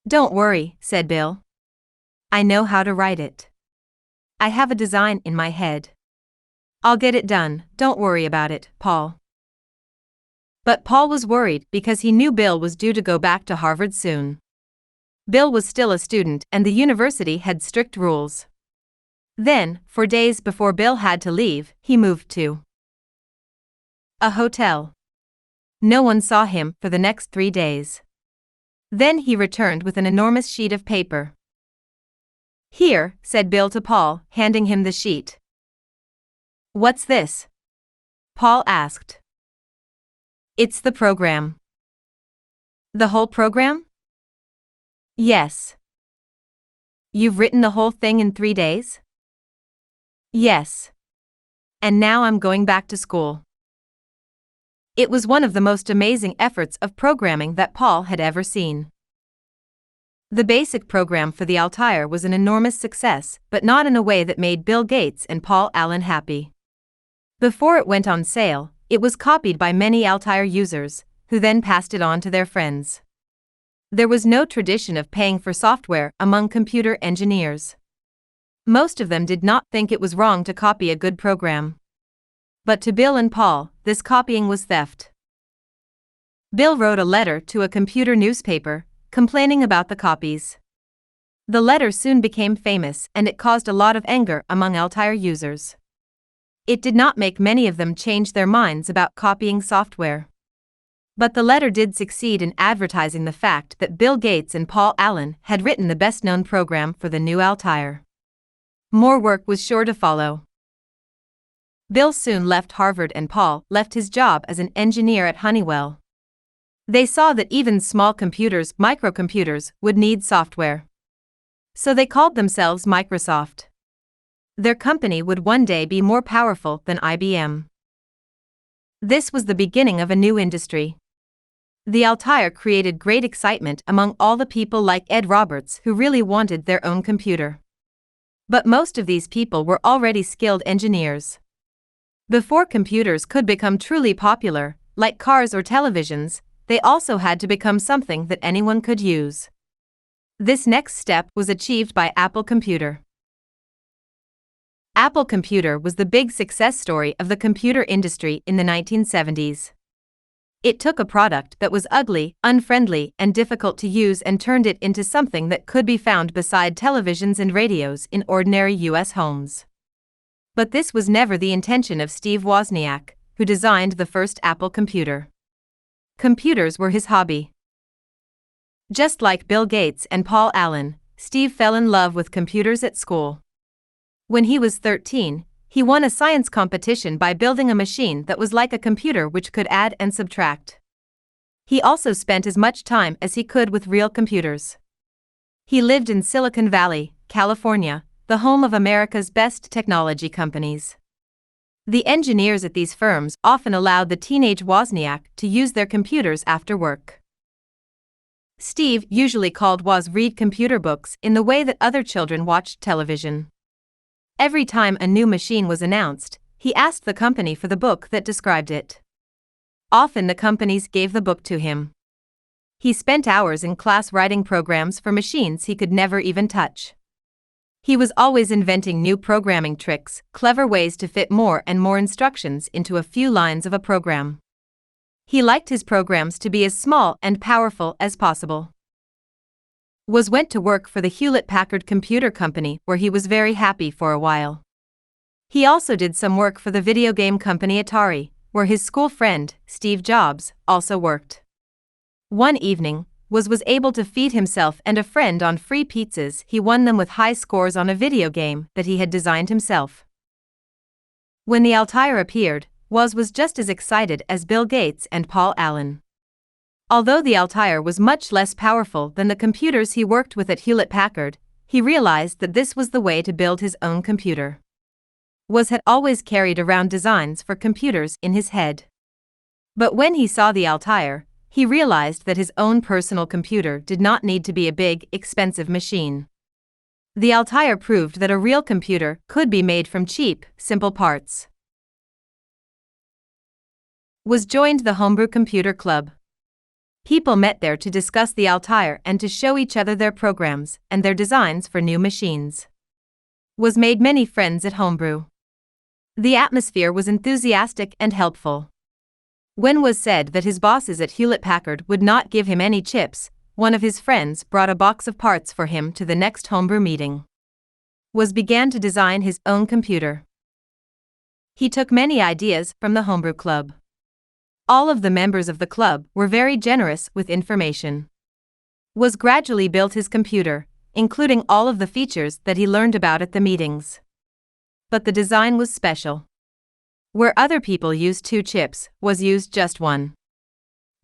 "Don't worry," said Bill. "I know how to write it. I have a design in my head. I'll get it done, don't worry about it, Paul." But Paul was worried because he knew Bill was due to go back to Harvard soon. Bill was still a student and the university had strict rules. Then, for days before Bill had to leave, he moved to a hotel. No one saw him for the next 3 days. Then he returned with an enormous sheet of paper. "Here," said Bill to Paul, handing him the sheet. "What's this?" Paul asked. "It's the program." "The whole program?" "Yes." "You've written the whole thing in 3 days?" "Yes. And now I'm going back to school." It was one of the most amazing efforts of programming that Paul had ever seen. The basic program for the Altair was an enormous success, but not in a way that made Bill Gates and Paul Allen happy. Before it went on sale, it was copied by many Altair users, who then passed it on to their friends. There was no tradition of paying for software among computer engineers. Most of them did not think it was wrong to copy a good program. But to Bill and Paul, this copying was theft. Bill wrote a letter to a computer newspaper, complaining about the copies. The letter soon became famous and it caused a lot of anger among Altair users. It did not make many of them change their minds about copying software. But the letter did succeed in advertising the fact that Bill Gates and Paul Allen had written the best-known program for the new Altair. More work was sure to follow. Bill soon left Harvard and Paul left his job as an engineer at Honeywell. They saw that even small computers, microcomputers, would need software. So they called themselves Microsoft. Their company would one day be more powerful than IBM. This was the beginning of a new industry. The Altair created great excitement among all the people like Ed Roberts who really wanted their own computer. But most of these people were already skilled engineers. Before computers could become truly popular, like cars or televisions, they also had to become something that anyone could use. This next step was achieved by Apple Computer. Apple Computer was the big success story of the computer industry in the 1970s. It took a product that was ugly, unfriendly, and difficult to use and turned it into something that could be found beside televisions and radios in ordinary U.S. homes. But this was never the intention of Steve Wozniak, who designed the first Apple computer. Computers were his hobby. Just like Bill Gates and Paul Allen, Steve fell in love with computers at school. When he was 13, he won a science competition by building a machine that was like a computer which could add and subtract. He also spent as much time as he could with real computers. He lived in Silicon Valley, California, the home of America's best technology companies. The engineers at these firms often allowed the teenage Wozniak to use their computers after work. Steve usually called Woz read computer books in the way that other children watched television. Every time a new machine was announced, he asked the company for the book that described it. Often the companies gave the book to him. He spent hours in class writing programs for machines he could never even touch. He was always inventing new programming tricks, clever ways to fit more and more instructions into a few lines of a program. He liked his programs to be as small and powerful as possible. Woz went to work for the Hewlett-Packard Computer Company, where he was very happy for a while. He also did some work for the video game company Atari, where his school friend, Steve Jobs, also worked. One evening, Woz was able to feed himself and a friend on free pizzas. He won them with high scores on a video game that he had designed himself. When the Altair appeared, Woz was just as excited as Bill Gates and Paul Allen. Although the Altair was much less powerful than the computers he worked with at Hewlett-Packard, he realized that this was the way to build his own computer. Woz had always carried around designs for computers in his head. But when he saw the Altair, he realized that his own personal computer did not need to be a big, expensive machine. The Altair proved that a real computer could be made from cheap, simple parts. Woz joined the Homebrew Computer Club. People met there to discuss the Altair and to show each other their programs and their designs for new machines. Woz made many friends at Homebrew. The atmosphere was enthusiastic and helpful. When Woz said that his bosses at Hewlett-Packard would not give him any chips, one of his friends brought a box of parts for him to the next Homebrew meeting. Woz began to design his own computer. He took many ideas from the Homebrew Club. All of the members of the club were very generous with information. Woz gradually built his computer, including all of the features that he learned about at the meetings. But the design was special. Where other people used 2 chips, Woz used just 1.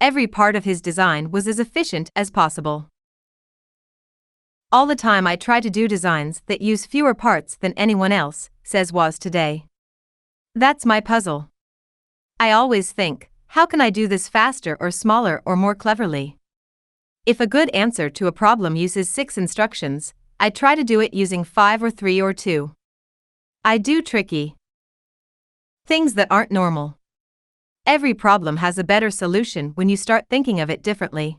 Every part of his design was as efficient as possible. All the time I try to do designs that use fewer parts than anyone else, says Woz today. That's my puzzle. I always think, how can I do this faster or smaller or more cleverly? If a good answer to a problem uses 6 instructions, I try to do it using 5 or 3 or 2. I do tricky things that aren't normal. Every problem has a better solution when you start thinking of it differently.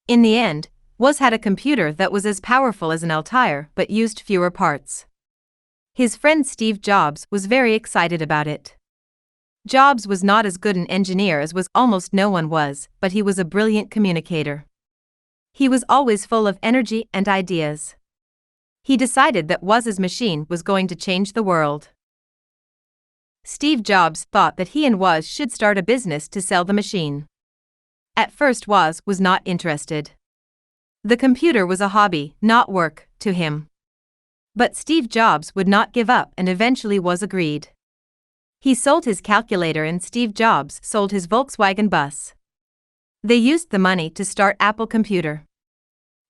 In the end, Woz had a computer that was as powerful as an Altair but used fewer parts. His friend Steve Jobs was very excited about it. Jobs was not as good an engineer as almost no one was, but he was a brilliant communicator. He was always full of energy and ideas. He decided that Woz's machine was going to change the world. Steve Jobs thought that he and Woz should start a business to sell the machine. At first Woz was not interested. The computer was a hobby, not work, to him. But Steve Jobs would not give up and eventually Woz agreed. He sold his calculator and Steve Jobs sold his Volkswagen bus. They used the money to start Apple Computer.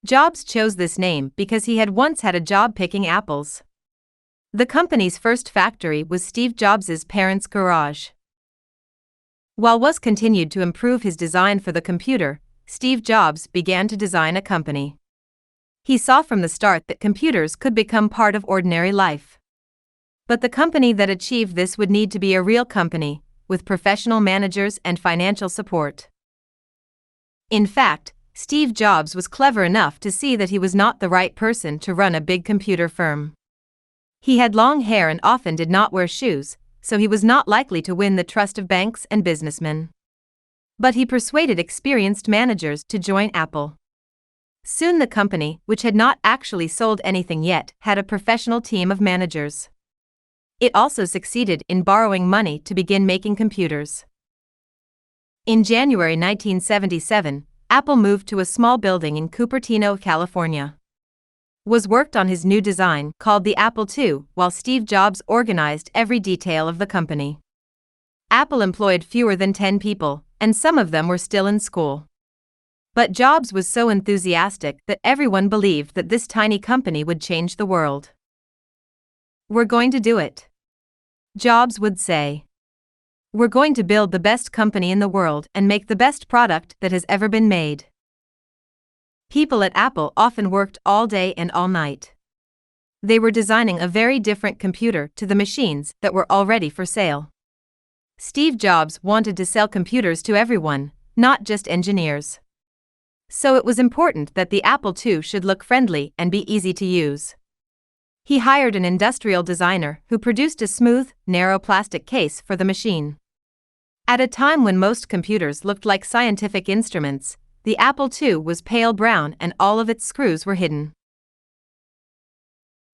Jobs chose this name because he had once had a job picking apples. The company's first factory was Steve Jobs' parents' garage. While Woz continued to improve his design for the computer, Steve Jobs began to design a company. He saw from the start that computers could become part of ordinary life. But the company that achieved this would need to be a real company, with professional managers and financial support. In fact, Steve Jobs was clever enough to see that he was not the right person to run a big computer firm. He had long hair and often did not wear shoes, so he was not likely to win the trust of banks and businessmen. But he persuaded experienced managers to join Apple. Soon the company, which had not actually sold anything yet, had a professional team of managers. It also succeeded in borrowing money to begin making computers. In January 1977, Apple moved to a small building in Cupertino, California. Was worked on his new design, called the Apple II, while Steve Jobs organized every detail of the company. Apple employed fewer than 10 people, and some of them were still in school. But Jobs was so enthusiastic that everyone believed that this tiny company would change the world. "We're going to do it," Jobs would say. "We're going to build the best company in the world and make the best product that has ever been made." People at Apple often worked all day and all night. They were designing a very different computer to the machines that were already for sale. Steve Jobs wanted to sell computers to everyone, not just engineers. So it was important that the Apple II should look friendly and be easy to use. He hired an industrial designer who produced a smooth, narrow plastic case for the machine. At a time when most computers looked like scientific instruments, the Apple II was pale brown and all of its screws were hidden.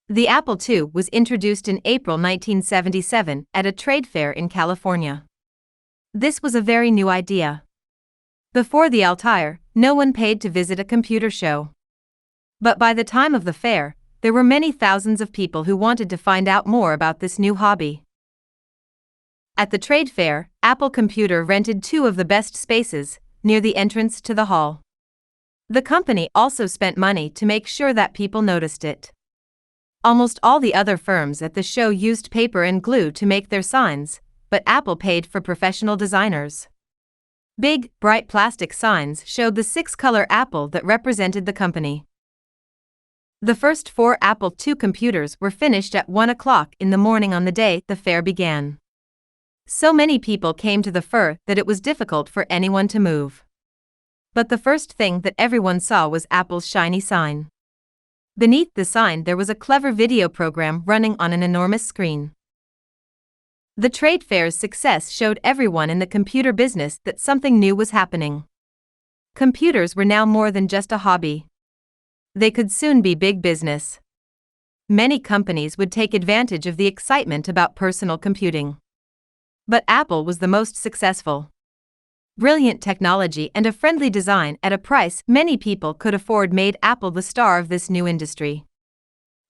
The Apple II was introduced in April 1977 at a trade fair in California. This was a very new idea. Before the Altair, no one paid to visit a computer show. But by the time of the fair, there were many thousands of people who wanted to find out more about this new hobby. At the trade fair, Apple Computer rented two of the best spaces, near the entrance to the hall. The company also spent money to make sure that people noticed it. Almost all the other firms at the show used paper and glue to make their signs, but Apple paid for professional designers. Big, bright plastic signs showed the six-color apple that represented the company. The first 4 Apple II computers were finished at 1 o'clock in the morning on the day the fair began. So many people came to the fair that it was difficult for anyone to move. But the first thing that everyone saw was Apple's shiny sign. Beneath the sign there was a clever video program running on an enormous screen. The trade fair's success showed everyone in the computer business that something new was happening. Computers were now more than just a hobby. They could soon be big business. Many companies would take advantage of the excitement about personal computing. But Apple was the most successful. Brilliant technology and a friendly design at a price many people could afford made Apple the star of this new industry.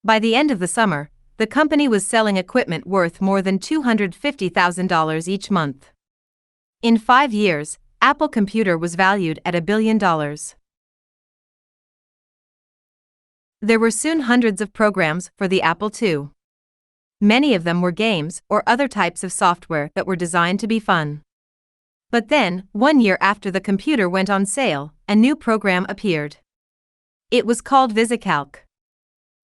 By the end of the summer, the company was selling equipment worth more than $250,000 each month. In 5 years, Apple Computer was valued at $1 billion. There were soon hundreds of programs for the Apple II. Many of them were games or other types of software that were designed to be fun. But then, 1 year after the computer went on sale, a new program appeared. It was called VisiCalc.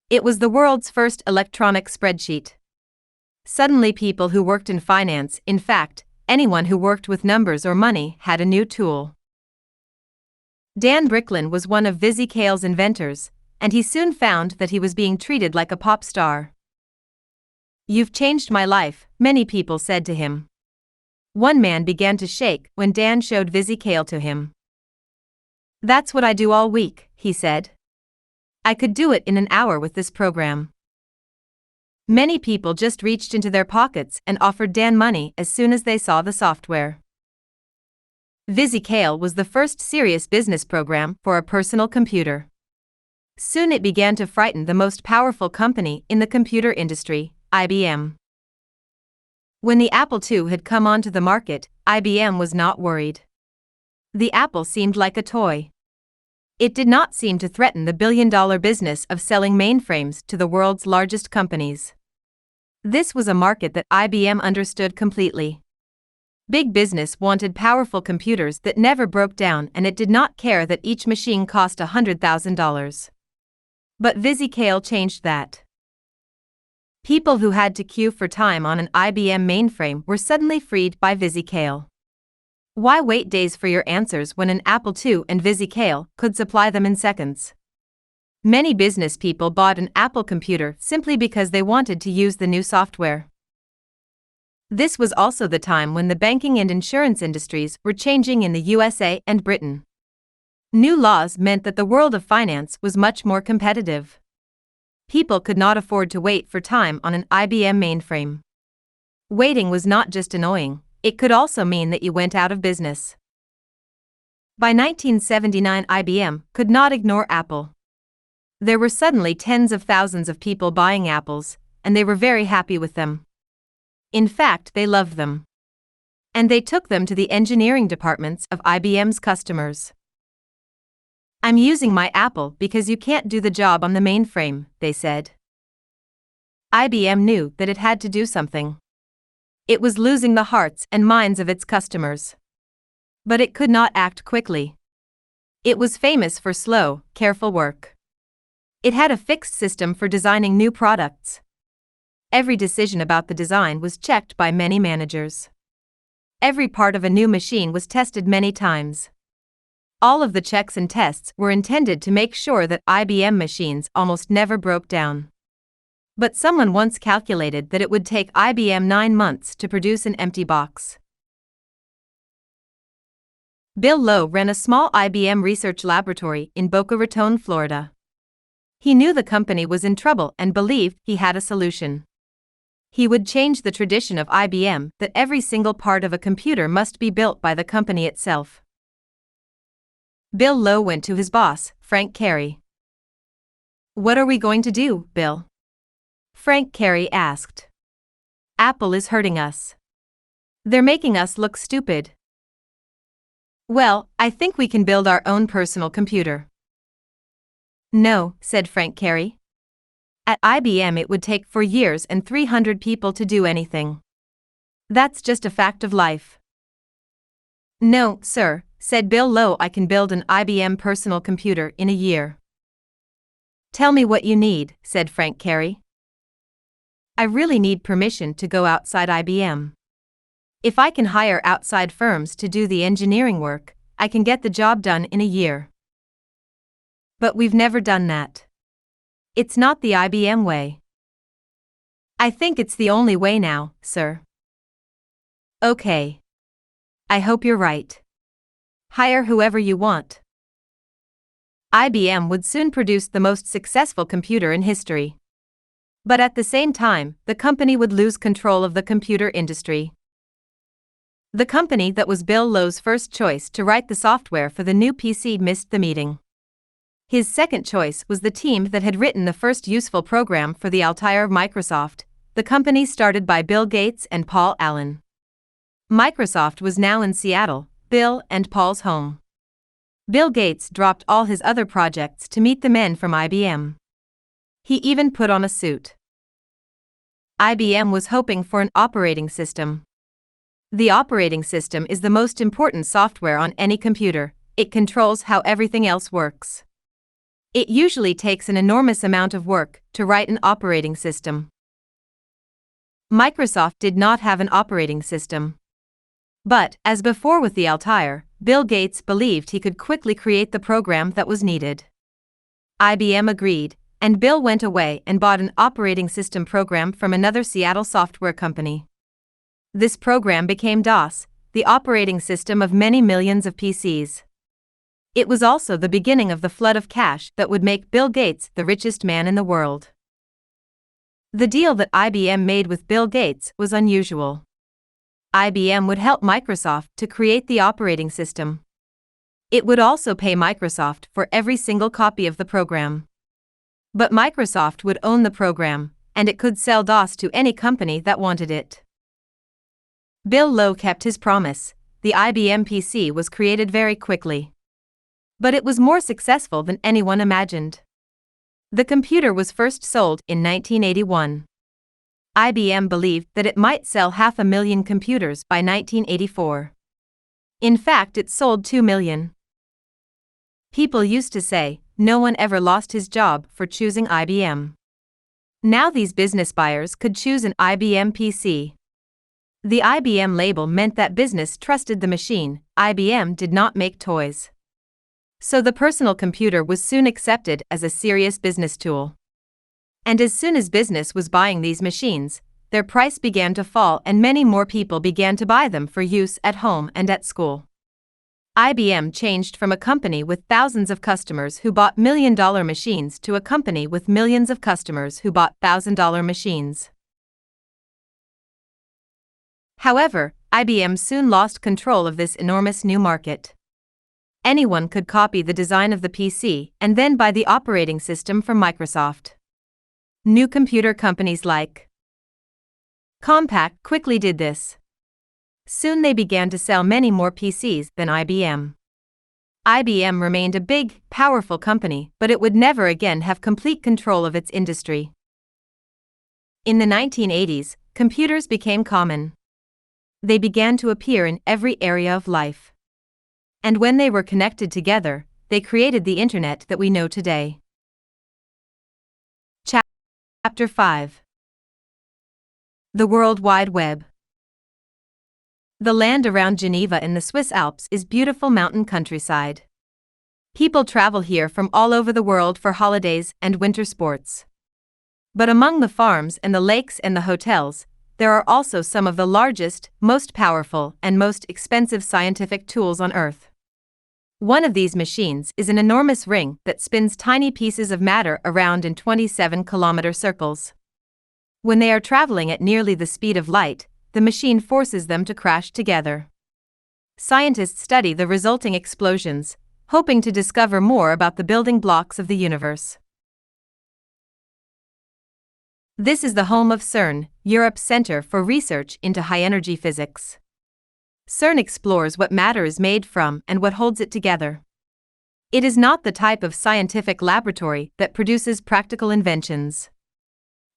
It was the world's first electronic spreadsheet. Suddenly people who worked in finance, in fact, anyone who worked with numbers or money, had a new tool. Dan Bricklin was one of VisiCalc's inventors, and he soon found that he was being treated like a pop star. "You've changed my life," many people said to him. One man began to shake when Dan showed VisiCalc to him. "That's what I do all week," he said. "I could do it in an hour with this program." Many people just reached into their pockets and offered Dan money as soon as they saw the software. VisiCalc was the first serious business program for a personal computer. Soon it began to frighten the most powerful company in the computer industry, IBM. When the Apple II had come onto the market, IBM was not worried. The Apple seemed like a toy. It did not seem to threaten the billion-dollar business of selling mainframes to the world's largest companies. This was a market that IBM understood completely. Big business wanted powerful computers that never broke down, and it did not care that each machine cost $100,000. But VisiCalc changed that. People who had to queue for time on an IBM mainframe were suddenly freed by VisiCalc. Why wait days for your answers when an Apple II and VisiCalc could supply them in seconds? Many business people bought an Apple computer simply because they wanted to use the new software. This was also the time when the banking and insurance industries were changing in the USA and Britain. New laws meant that the world of finance was much more competitive. People could not afford to wait for time on an IBM mainframe. Waiting was not just annoying, it could also mean that you went out of business. By 1979, IBM could not ignore Apple. There were suddenly tens of thousands of people buying Apples, and they were very happy with them. In fact, they loved them. And they took them to the engineering departments of IBM's customers. "I'm using my Apple because you can't do the job on the mainframe," they said. IBM knew that it had to do something. It was losing the hearts and minds of its customers. But it could not act quickly. It was famous for slow, careful work. It had a fixed system for designing new products. Every decision about the design was checked by many managers. Every part of a new machine was tested many times. All of the checks and tests were intended to make sure that IBM machines almost never broke down. But someone once calculated that it would take IBM 9 months to produce an empty box. Bill Lowe ran a small IBM research laboratory in Boca Raton, Florida. He knew the company was in trouble and believed he had a solution. He would change the tradition of IBM that every single part of a computer must be built by the company itself. Bill Lowe went to his boss, Frank Cary. "What are we going to do, Bill?" Frank Cary asked. "Apple is hurting us. They're making us look stupid." "Well, I think we can build our own personal computer." "No," said Frank Cary. "At IBM it would take 4 years and 300 people to do anything. That's just a fact of life." "No, sir," said Bill Lowe, "I can build an IBM personal computer in a year." "Tell me what you need," said Frank Cary. "I really need permission to go outside IBM. If I can hire outside firms to do the engineering work, I can get the job done in a year." "But we've never done that. It's not the IBM way." "I think it's the only way now, sir." "Okay. I hope you're right. Hire whoever you want." IBM would soon produce the most successful computer in history. But at the same time, the company would lose control of the computer industry. The company that was Bill Lowe's first choice to write the software for the new PC missed the meeting. His second choice was the team that had written the first useful program for the Altair of Microsoft, the company started by Bill Gates and Paul Allen. Microsoft was now in Seattle, Bill and Paul's home. Bill Gates dropped all his other projects to meet the men from IBM. He even put on a suit. IBM was hoping for an operating system. The operating system is the most important software on any computer. It controls how everything else works. It usually takes an enormous amount of work to write an operating system. Microsoft did not have an operating system. But, as before with the Altair, Bill Gates believed he could quickly create the program that was needed. IBM agreed, and Bill went away and bought an operating system program from another Seattle software company. This program became DOS, the operating system of many millions of PCs. It was also the beginning of the flood of cash that would make Bill Gates the richest man in the world. The deal that IBM made with Bill Gates was unusual. IBM would help Microsoft to create the operating system. It would also pay Microsoft for every single copy of the program. But Microsoft would own the program, and it could sell DOS to any company that wanted it. Bill Lowe kept his promise. The IBM PC was created very quickly. But it was more successful than anyone imagined. The computer was first sold in 1981. IBM believed that it might sell 500,000 computers by 1984. In fact, it sold 2 million. People used to say, no one ever lost his job for choosing IBM. Now these business buyers could choose an IBM PC. The IBM label meant that business trusted the machine. IBM did not make toys. So the personal computer was soon accepted as a serious business tool. And as soon as business was buying these machines, their price began to fall and many more people began to buy them for use at home and at school. IBM changed from a company with thousands of customers who bought million-dollar machines to a company with millions of customers who bought $1,000 machines. However, IBM soon lost control of this enormous new market. Anyone could copy the design of the PC and then buy the operating system from Microsoft. New computer companies like Compaq quickly did this. Soon they began to sell many more PCs than IBM. IBM remained a big, powerful company, but it would never again have complete control of its industry. In the 1980s, computers became common. They began to appear in every area of life. And when they were connected together, they created the internet that we know today. Chapter 5. The World Wide Web. The land around Geneva in the Swiss Alps is beautiful mountain countryside. People travel here from all over the world for holidays and winter sports. But among the farms and the lakes and the hotels, there are also some of the largest, most powerful, and most expensive scientific tools on Earth. One of these machines is an enormous ring that spins tiny pieces of matter around in 27-kilometer circles. When they are traveling at nearly the speed of light, the machine forces them to crash together. Scientists study the resulting explosions, hoping to discover more about the building blocks of the universe. This is the home of CERN, Europe's Center for Research into High-Energy Physics. CERN explores what matter is made from and what holds it together. It is not the type of scientific laboratory that produces practical inventions.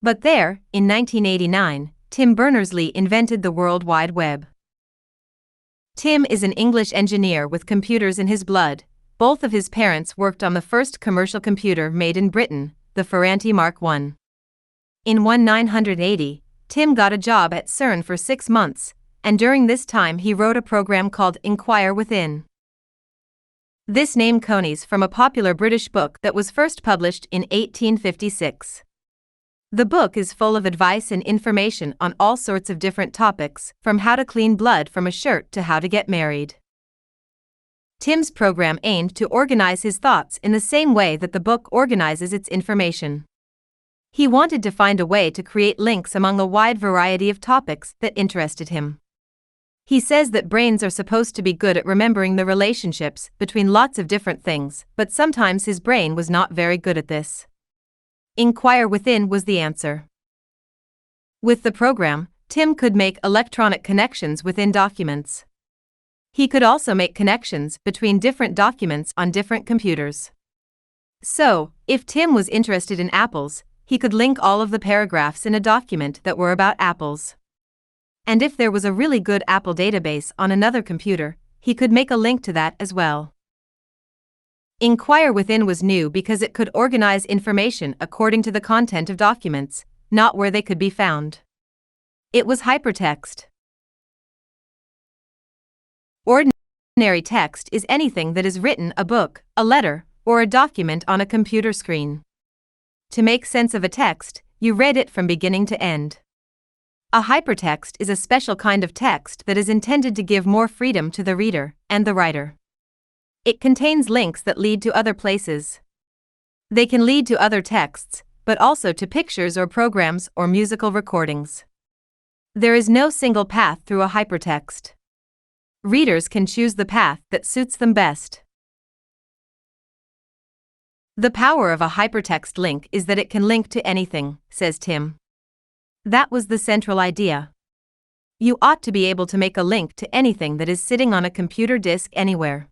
But there, in 1989, Tim Berners-Lee invented the World Wide Web. Tim is an English engineer with computers in his blood. Both of his parents worked on the first commercial computer made in Britain, the Ferranti Mark I. In 1980, Tim got a job at CERN for 6 months, and during this time he wrote a program called Inquire Within. This name comes from a popular British book that was first published in 1856. The book is full of advice and information on all sorts of different topics, from how to clean blood from a shirt to how to get married. Tim's program aimed to organize his thoughts in the same way that the book organizes its information. He wanted to find a way to create links among a wide variety of topics that interested him. He says that brains are supposed to be good at remembering the relationships between lots of different things, but sometimes his brain was not very good at this. Inquire Within was the answer. With the program, Tim could make electronic connections within documents. He could also make connections between different documents on different computers. So, if Tim was interested in apples, he could link all of the paragraphs in a document that were about apples. And if there was a really good Apple database on another computer, he could make a link to that as well. Inquire Within was new because it could organize information according to the content of documents, not where they could be found. It was hypertext. Ordinary text is anything that is written, a book, a letter, or a document on a computer screen. To make sense of a text, you read it from beginning to end. A hypertext is a special kind of text that is intended to give more freedom to the reader and the writer. It contains links that lead to other places. They can lead to other texts, but also to pictures or programs or musical recordings. There is no single path through a hypertext. Readers can choose the path that suits them best. The power of a hypertext link is that it can link to anything, says Tim. That was the central idea. You ought to be able to make a link to anything that is sitting on a computer disk anywhere.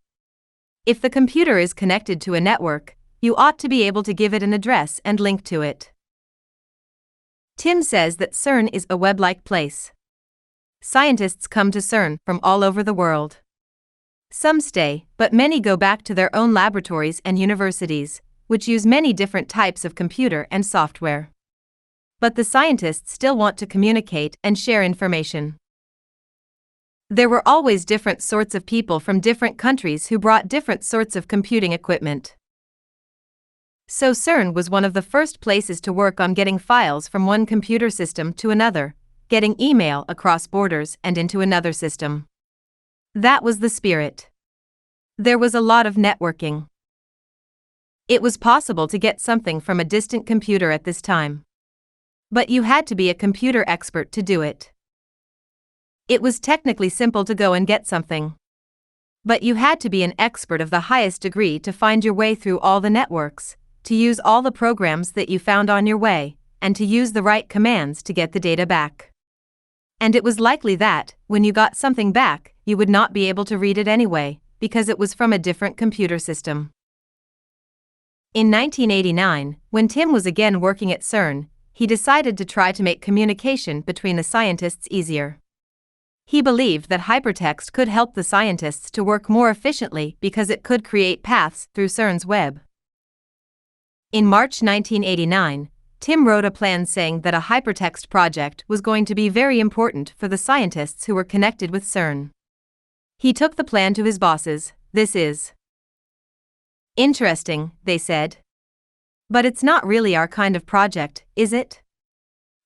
If the computer is connected to a network, you ought to be able to give it an address and link to it. Tim says that CERN is a web-like place. Scientists come to CERN from all over the world. Some stay, but many go back to their own laboratories and universities, which use many different types of computer and software. But the scientists still want to communicate and share information. There were always different sorts of people from different countries who brought different sorts of computing equipment. So CERN was one of the first places to work on getting files from one computer system to another, getting email across borders and into another system. That was the spirit. There was a lot of networking. It was possible to get something from a distant computer at this time. But you had to be a computer expert to do it. It was technically simple to go and get something. But you had to be an expert of the highest degree to find your way through all the networks, to use all the programs that you found on your way, and to use the right commands to get the data back. And it was likely that, when you got something back, you would not be able to read it anyway, because it was from a different computer system. In 1989, when Tim was again working at CERN, he decided to try to make communication between the scientists easier. He believed that hypertext could help the scientists to work more efficiently because it could create paths through CERN's web. In March 1989, Tim wrote a plan saying that a hypertext project was going to be very important for the scientists who were connected with CERN. He took the plan to his bosses. "This is interesting," they said. "But it's not really our kind of project, is it?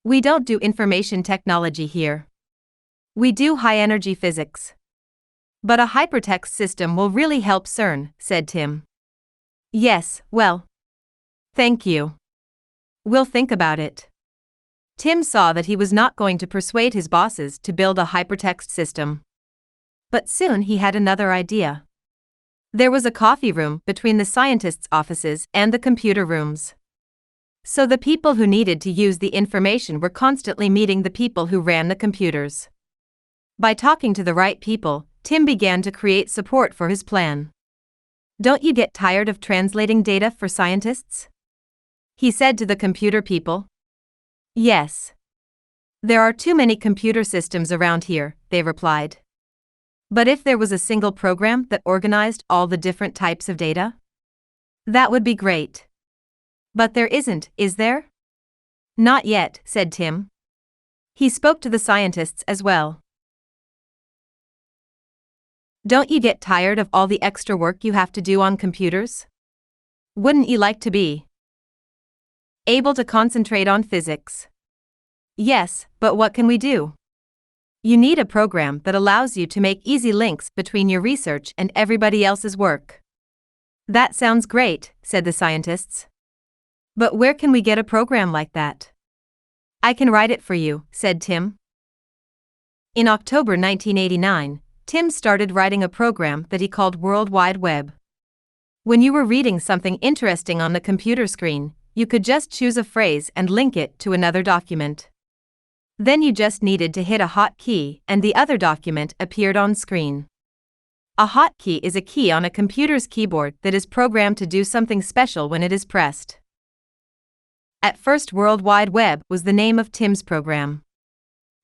We don't do information technology here. We do high-energy physics. But a hypertext system will really help CERN," said Tim. "Yes, well, thank you. We'll think about it." Tim saw that he was not going to persuade his bosses to build a hypertext system. But soon he had another idea. There was a coffee room between the scientists' offices and the computer rooms. So the people who needed to use the information were constantly meeting the people who ran the computers. By talking to the right people, Tim began to create support for his plan. "Don't you get tired of translating data for scientists?" he said to the computer people. "Yes. There are too many computer systems around here," they replied. "But if there was a single program that organized all the different types of data? That would be great. But there isn't, is there?" "Not yet," said Tim. He spoke to the scientists as well. "Don't you get tired of all the extra work you have to do on computers? Wouldn't you like to be able to concentrate on physics?" "Yes, but what can we do?" "You need a program that allows you to make easy links between your research and everybody else's work." "That sounds great," said the scientists. "But where can we get a program like that?" "I can write it for you," said Tim. In October 1989, Tim started writing a program that he called World Wide Web. When you were reading something interesting on the computer screen, you could just choose a phrase and link it to another document. Then you just needed to hit a hotkey and the other document appeared on screen. A hotkey is a key on a computer's keyboard that is programmed to do something special when it is pressed. At first, World Wide Web was the name of Tim's program.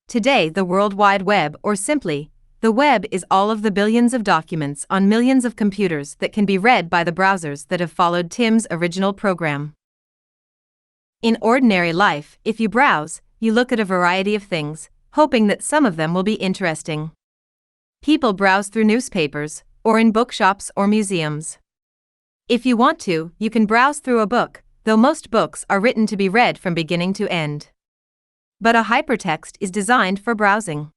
Today, the World Wide Web, or simply, the web, is all of the billions of documents on millions of computers that can be read by the browsers that have followed Tim's original program. In ordinary life, if you browse, you look at a variety of things, hoping that some of them will be interesting. People browse through newspapers, or in bookshops or museums. If you want to, you can browse through a book, though most books are written to be read from beginning to end. But a hypertext is designed for browsing.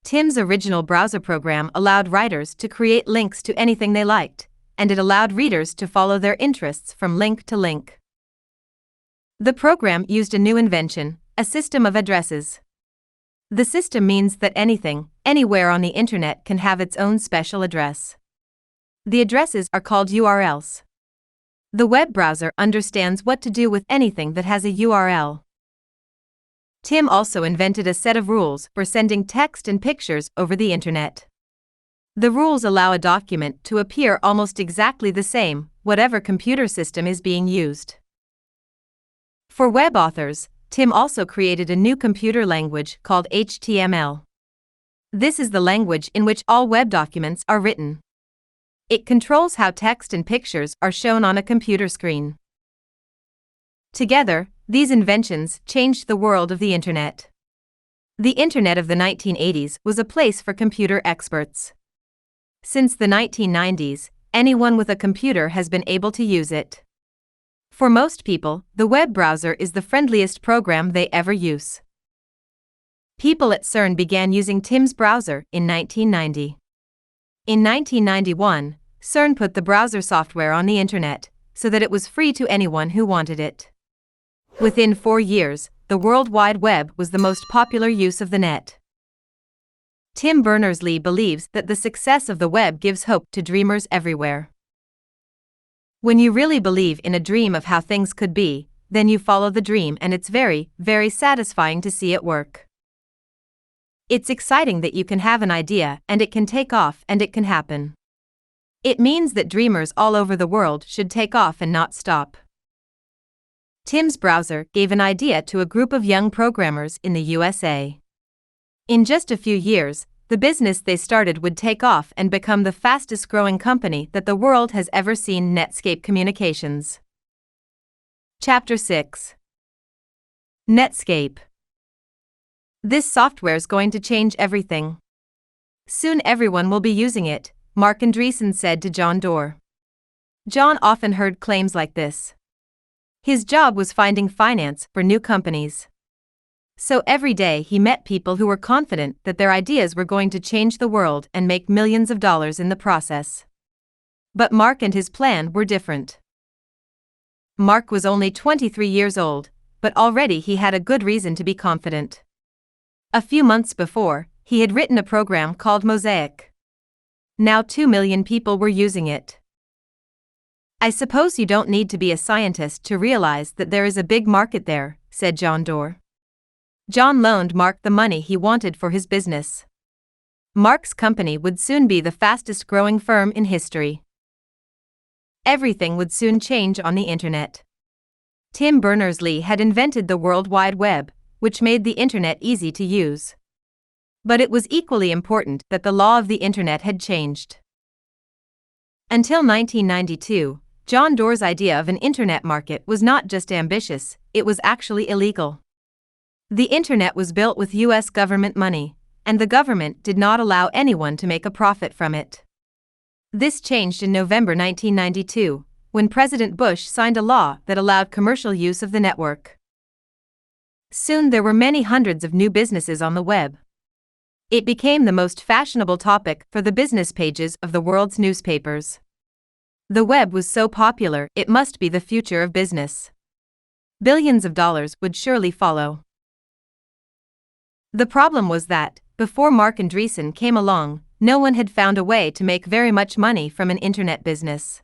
Tim's original browser program allowed writers to create links to anything they liked, and it allowed readers to follow their interests from link to link. The program used a new invention, a system of addresses. The system means that anything, anywhere on the internet can have its own special address. The addresses are called URLs. The web browser understands what to do with anything that has a URL. Tim also invented a set of rules for sending text and pictures over the internet. The rules allow a document to appear almost exactly the same, whatever computer system is being used. For web authors, Tim also created a new computer language called HTML. This is the language in which all web documents are written. It controls how text and pictures are shown on a computer screen. Together, these inventions changed the world of the internet. The Internet of the 1980s was a place for computer experts. Since the 1990s, anyone with a computer has been able to use it. For most people, the web browser is the friendliest program they ever use. People at CERN began using Tim's browser in 1990. In 1991, CERN put the browser software on the Internet so that it was free to anyone who wanted it. Within 4 years, the World Wide Web was the most popular use of the net. Tim Berners-Lee believes that the success of the web gives hope to dreamers everywhere. When you really believe in a dream of how things could be, then you follow the dream, and it's very, very satisfying to see it work. It's exciting that you can have an idea and it can take off and it can happen. It means that dreamers all over the world should take off and not stop. Tim's browser gave an idea to a group of young programmers in the USA. In just a few years, the business they started would take off and become the fastest growing company that the world has ever seen. Netscape Communications. Chapter 6. Netscape. This software's going to change everything. Soon everyone will be using it, Marc Andreessen said to John Doerr. John often heard claims like this. His job was finding finance for new companies. So every day he met people who were confident that their ideas were going to change the world and make millions of dollars in the process. But Marc and his plan were different. Marc was only 23 years old, but already he had a good reason to be confident. A few months before, he had written a program called Mosaic. Now 2 million people were using it. I suppose you don't need to be a scientist to realize that there is a big market there, said John Doerr. John loaned Marc the money he wanted for his business. Marc's company would soon be the fastest growing firm in history. Everything would soon change on the Internet. Tim Berners-Lee had invented the World Wide Web, which made the Internet easy to use. But it was equally important that the law of the Internet had changed. Until 1992, John Doerr's idea of an Internet market was not just ambitious, it was actually illegal. The Internet was built with U.S. government money, and the government did not allow anyone to make a profit from it. This changed in November 1992, when President Bush signed a law that allowed commercial use of the network. Soon there were many hundreds of new businesses on the web. It became the most fashionable topic for the business pages of the world's newspapers. The web was so popular, it must be the future of business. Billions of dollars would surely follow. The problem was that, before Marc Andreessen came along, no one had found a way to make very much money from an Internet business.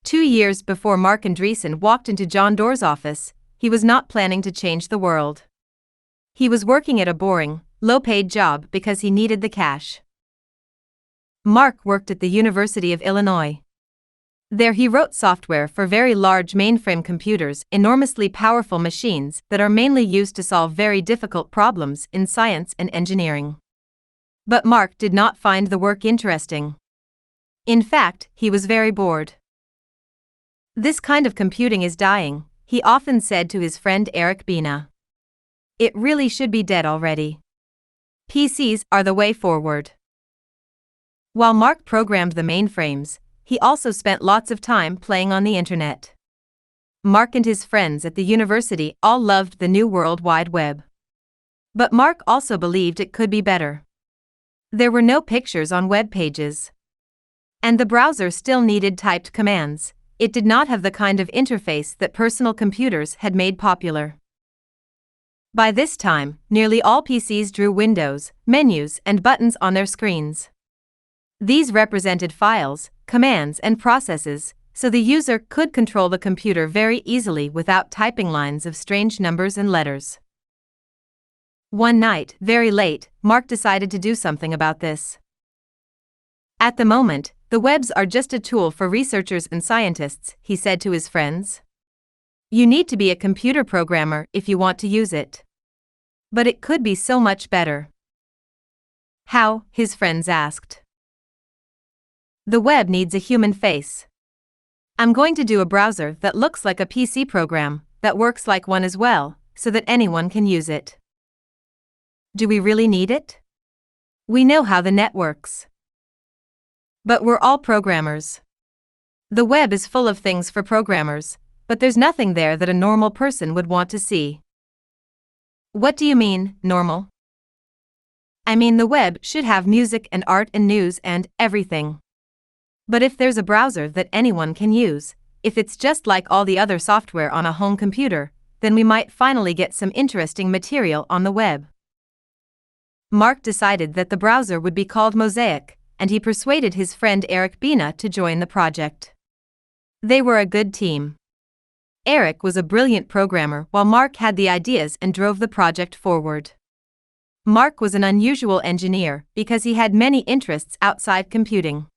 2 years before Marc Andreessen walked into John Doerr's office, he was not planning to change the world. He was working at a boring, low-paid job because he needed the cash. Marc worked at the University of Illinois. There he wrote software for very large mainframe computers, enormously powerful machines that are mainly used to solve very difficult problems in science and engineering. But Marc did not find the work interesting. In fact, he was very bored. This kind of computing is dying, he often said to his friend Eric Bina. It really should be dead already. PCs are the way forward. While Marc programmed the mainframes, he also spent lots of time playing on the Internet. Marc and his friends at the university all loved the new World Wide Web. But Marc also believed it could be better. There were no pictures on web pages. And the browser still needed typed commands. It did not have the kind of interface that personal computers had made popular. By this time, nearly all PCs drew windows, menus, and buttons on their screens. These represented files, commands, and processes, so the user could control the computer very easily without typing lines of strange numbers and letters. One night, very late, Marc decided to do something about this. At the moment, the webs are just a tool for researchers and scientists, he said to his friends. You need to be a computer programmer if you want to use it. But it could be so much better. How? His friends asked. The web needs a human face. I'm going to do a browser that looks like a PC program, that works like one as well, so that anyone can use it. Do we really need it? We know how the net works. But we're all programmers. The web is full of things for programmers, but there's nothing there that a normal person would want to see. What do you mean, normal? I mean the web should have music and art and news and everything. But if there's a browser that anyone can use, if it's just like all the other software on a home computer, then we might finally get some interesting material on the web. Mark decided that the browser would be called Mosaic, and he persuaded his friend Eric Bina to join the project. They were a good team. Eric was a brilliant programmer while Mark had the ideas and drove the project forward. Mark was an unusual engineer because he had many interests outside computing.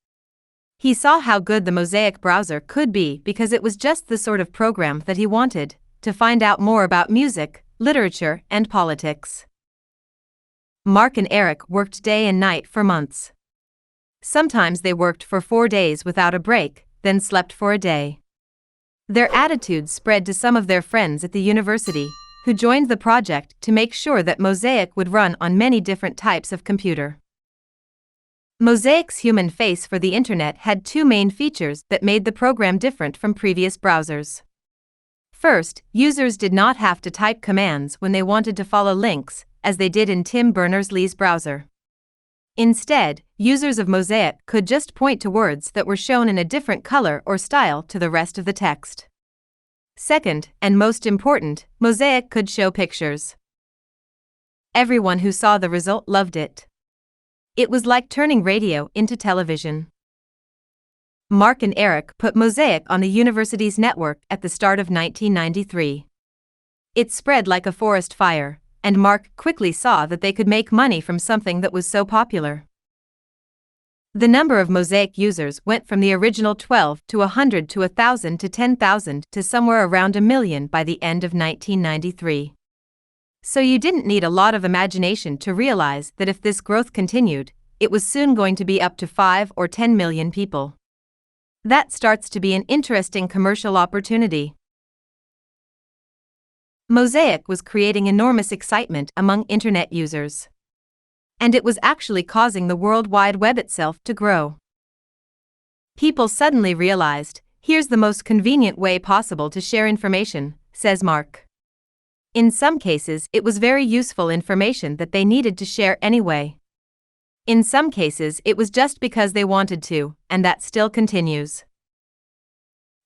He saw how good the Mosaic browser could be because it was just the sort of program that he wanted, to find out more about music, literature, and politics. Mark and Eric worked day and night for months. Sometimes they worked for 4 days without a break, then slept for a day. Their attitudes spread to some of their friends at the university, who joined the project to make sure that Mosaic would run on many different types of computer. Mosaic's human face for the internet had 2 main features that made the program different from previous browsers. First, users did not have to type commands when they wanted to follow links, as they did in Tim Berners-Lee's browser. Instead, users of Mosaic could just point to words that were shown in a different color or style to the rest of the text. Second, and most important, Mosaic could show pictures. Everyone who saw the result loved it. It was like turning radio into television. Mark and Eric put Mosaic on the university's network at the start of 1993. It spread like a forest fire, and Mark quickly saw that they could make money from something that was so popular. The number of Mosaic users went from the original 12 to 100 to 1,000 to 10,000 to somewhere around 1 million by the end of 1993. So you didn't need a lot of imagination to realize that if this growth continued, it was soon going to be up to 5 or 10 million people. That starts to be an interesting commercial opportunity. Mosaic was creating enormous excitement among internet users. And it was actually causing the World Wide Web itself to grow. People suddenly realized, here's the most convenient way possible to share information, says Mark. In some cases, it was very useful information that they needed to share anyway. In some cases, it was just because they wanted to, and that still continues.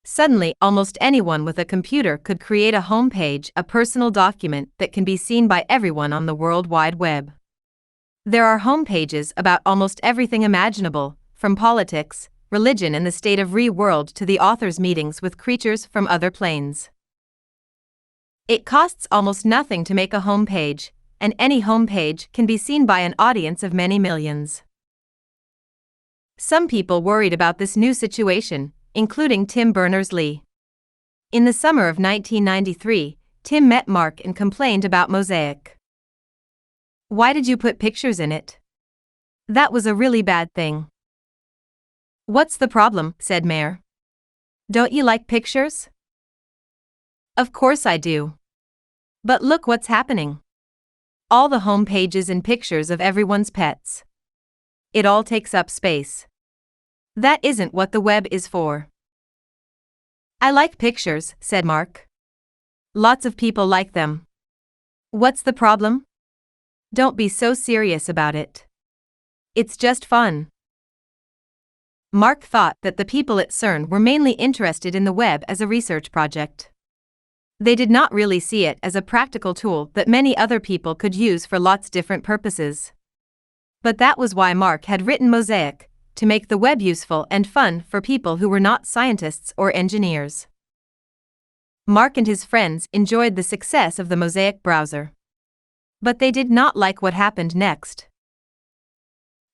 Suddenly, almost anyone with a computer could create a home page, a personal document that can be seen by everyone on the World Wide Web. There are home pages about almost everything imaginable, from politics, religion and the state of world to the author's meetings with creatures from other planes. It costs almost nothing to make a home page, and any home page can be seen by an audience of many millions. Some people worried about this new situation, including Tim Berners-Lee. In the summer of 1993, Tim met Mark and complained about Mosaic. Why did you put pictures in it? That was a really bad thing. What's the problem? Said Mayor. Don't you like pictures? Of course I do. But look what's happening. All the home pages and pictures of everyone's pets. It all takes up space. That isn't what the web is for. I like pictures, said Mark. Lots of people like them. What's the problem? Don't be so serious about it. It's just fun. Mark thought that the people at CERN were mainly interested in the web as a research project. They did not really see it as a practical tool that many other people could use for lots different purposes. But that was why Mark had written Mosaic, to make the web useful and fun for people who were not scientists or engineers. Mark and his friends enjoyed the success of the Mosaic browser. But they did not like what happened next.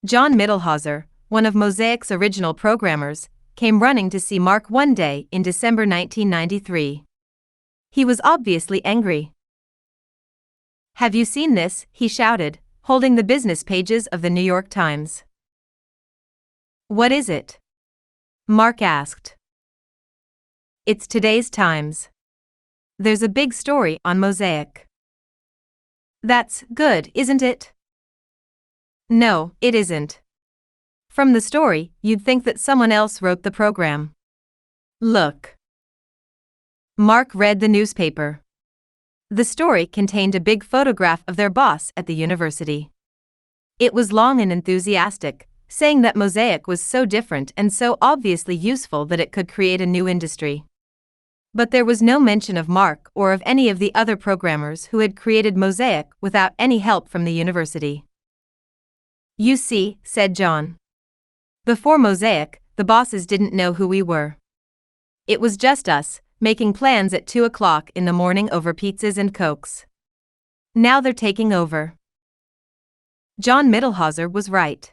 John Mittelhauser, one of Mosaic's original programmers, came running to see Mark one day in December 1993. He was obviously angry. Have you seen this? He shouted, holding the business pages of the New York Times. What is it? Mark asked. It's today's Times. There's a big story on Mosaic. That's good, isn't it? No, it isn't. From the story, you'd think that someone else wrote the program. Look. Mark read the newspaper. The story contained a big photograph of their boss at the university. It was long and enthusiastic, saying that Mosaic was so different and so obviously useful that it could create a new industry. But there was no mention of Mark or of any of the other programmers who had created Mosaic without any help from the university. You see, said John. Before Mosaic, the bosses didn't know who we were. It was just us, making plans at 2 o'clock in the morning over pizzas and cokes. Now they're taking over. John Mittelhauser was right.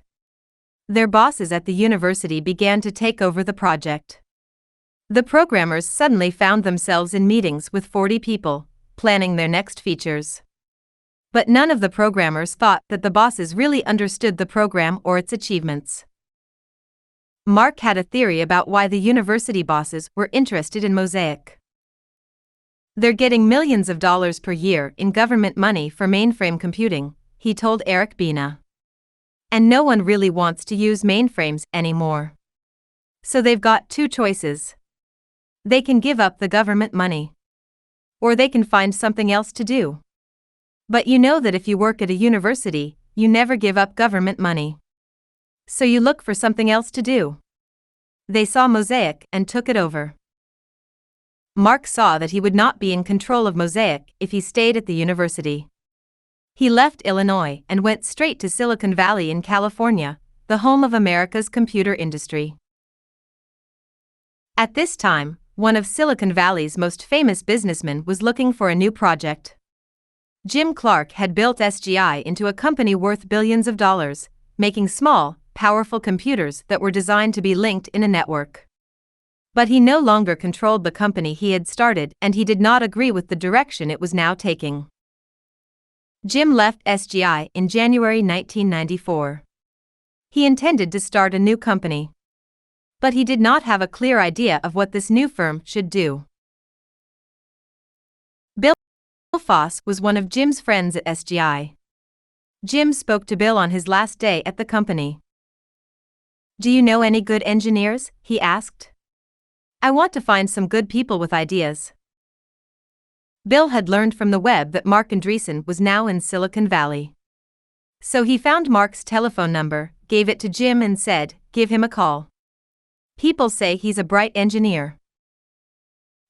Their bosses at the university began to take over the project. The programmers suddenly found themselves in meetings with 40 people, planning their next features. But none of the programmers thought that the bosses really understood the program or its achievements. Mark had a theory about why the university bosses were interested in Mosaic. They're getting millions of dollars per year in government money for mainframe computing, he told Eric Bina. And no one really wants to use mainframes anymore. So they've got two choices. They can give up the government money. Or they can find something else to do. But you know that if you work at a university, you never give up government money. So you look for something else to do. They saw Mosaic and took it over. Mark saw that he would not be in control of Mosaic if he stayed at the university. He left Illinois and went straight to Silicon Valley in California, the home of America's computer industry. At this time, one of Silicon Valley's most famous businessmen was looking for a new project. Jim Clark had built SGI into a company worth billions of dollars, making small, powerful computers that were designed to be linked in a network. But he no longer controlled the company he had started, and he did not agree with the direction it was now taking. Jim left SGI in January 1994. He intended to start a new company. But he did not have a clear idea of what this new firm should do. Bill Foss was one of Jim's friends at SGI. Jim spoke to Bill on his last day at the company. Do you know any good engineers? He asked. I want to find some good people with ideas. Bill had learned from the web that Mark Andreessen was now in Silicon Valley. So he found Mark's telephone number, gave it to Jim and said, give him a call. People say he's a bright engineer.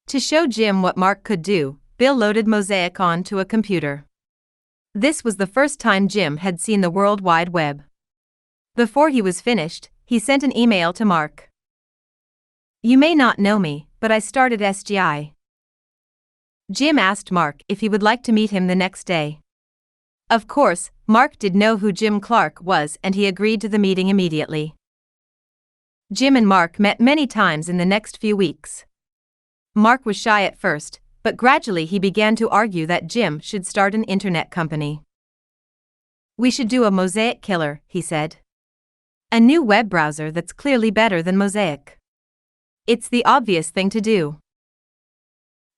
To show Jim what Mark could do, Bill loaded Mosaic onto a computer. This was the first time Jim had seen the World Wide Web. Before he was finished, he sent an email to Mark. You may not know me, but I started SGI. Jim asked Mark if he would like to meet him the next day. Of course, Mark did know who Jim Clark was and he agreed to the meeting immediately. Jim and Mark met many times in the next few weeks. Mark was shy at first, but gradually he began to argue that Jim should start an internet company. We should do a Mosaic killer, he said. A new web browser that's clearly better than Mosaic. It's the obvious thing to do.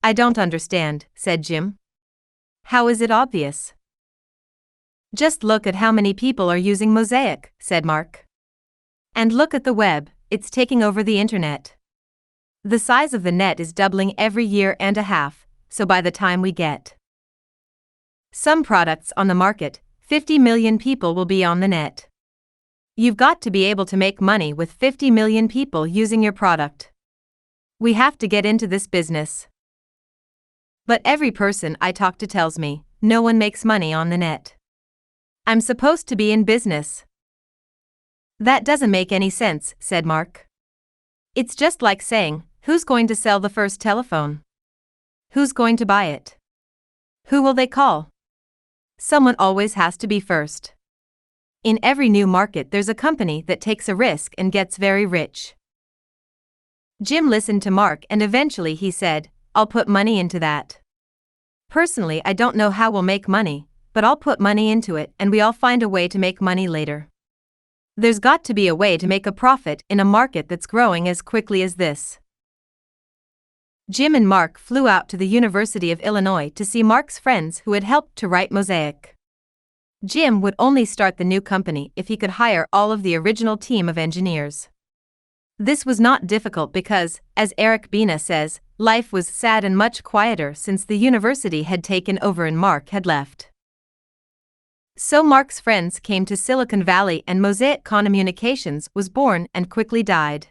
I don't understand, said Jim. How is it obvious? Just look at how many people are using Mosaic, said Mark. And look at the web, it's taking over the internet. The size of the net is doubling every year and a half, so by the time we get some products on the market, 50 million people will be on the net. You've got to be able to make money with 50 million people using your product. We have to get into this business. But every person I talk to tells me, no one makes money on the net. I'm supposed to be in business. That doesn't make any sense, said Mark. It's just like saying, who's going to sell the first telephone? Who's going to buy it? Who will they call? Someone always has to be first. In every new market there's a company that takes a risk and gets very rich. Jim listened to Mark and eventually he said, I'll put money into that. Personally, I don't know how we'll make money, but I'll put money into it and we all find a way to make money later. There's got to be a way to make a profit in a market that's growing as quickly as this. Jim and Mark flew out to the University of Illinois to see Mark's friends who had helped to write Mosaic. Jim would only start the new company if he could hire all of the original team of engineers. This was not difficult because, as Eric Bina says, life was sad and much quieter since the university had taken over and Mark had left. So Mark's friends came to Silicon Valley and Mosaic Communications was born and quickly died.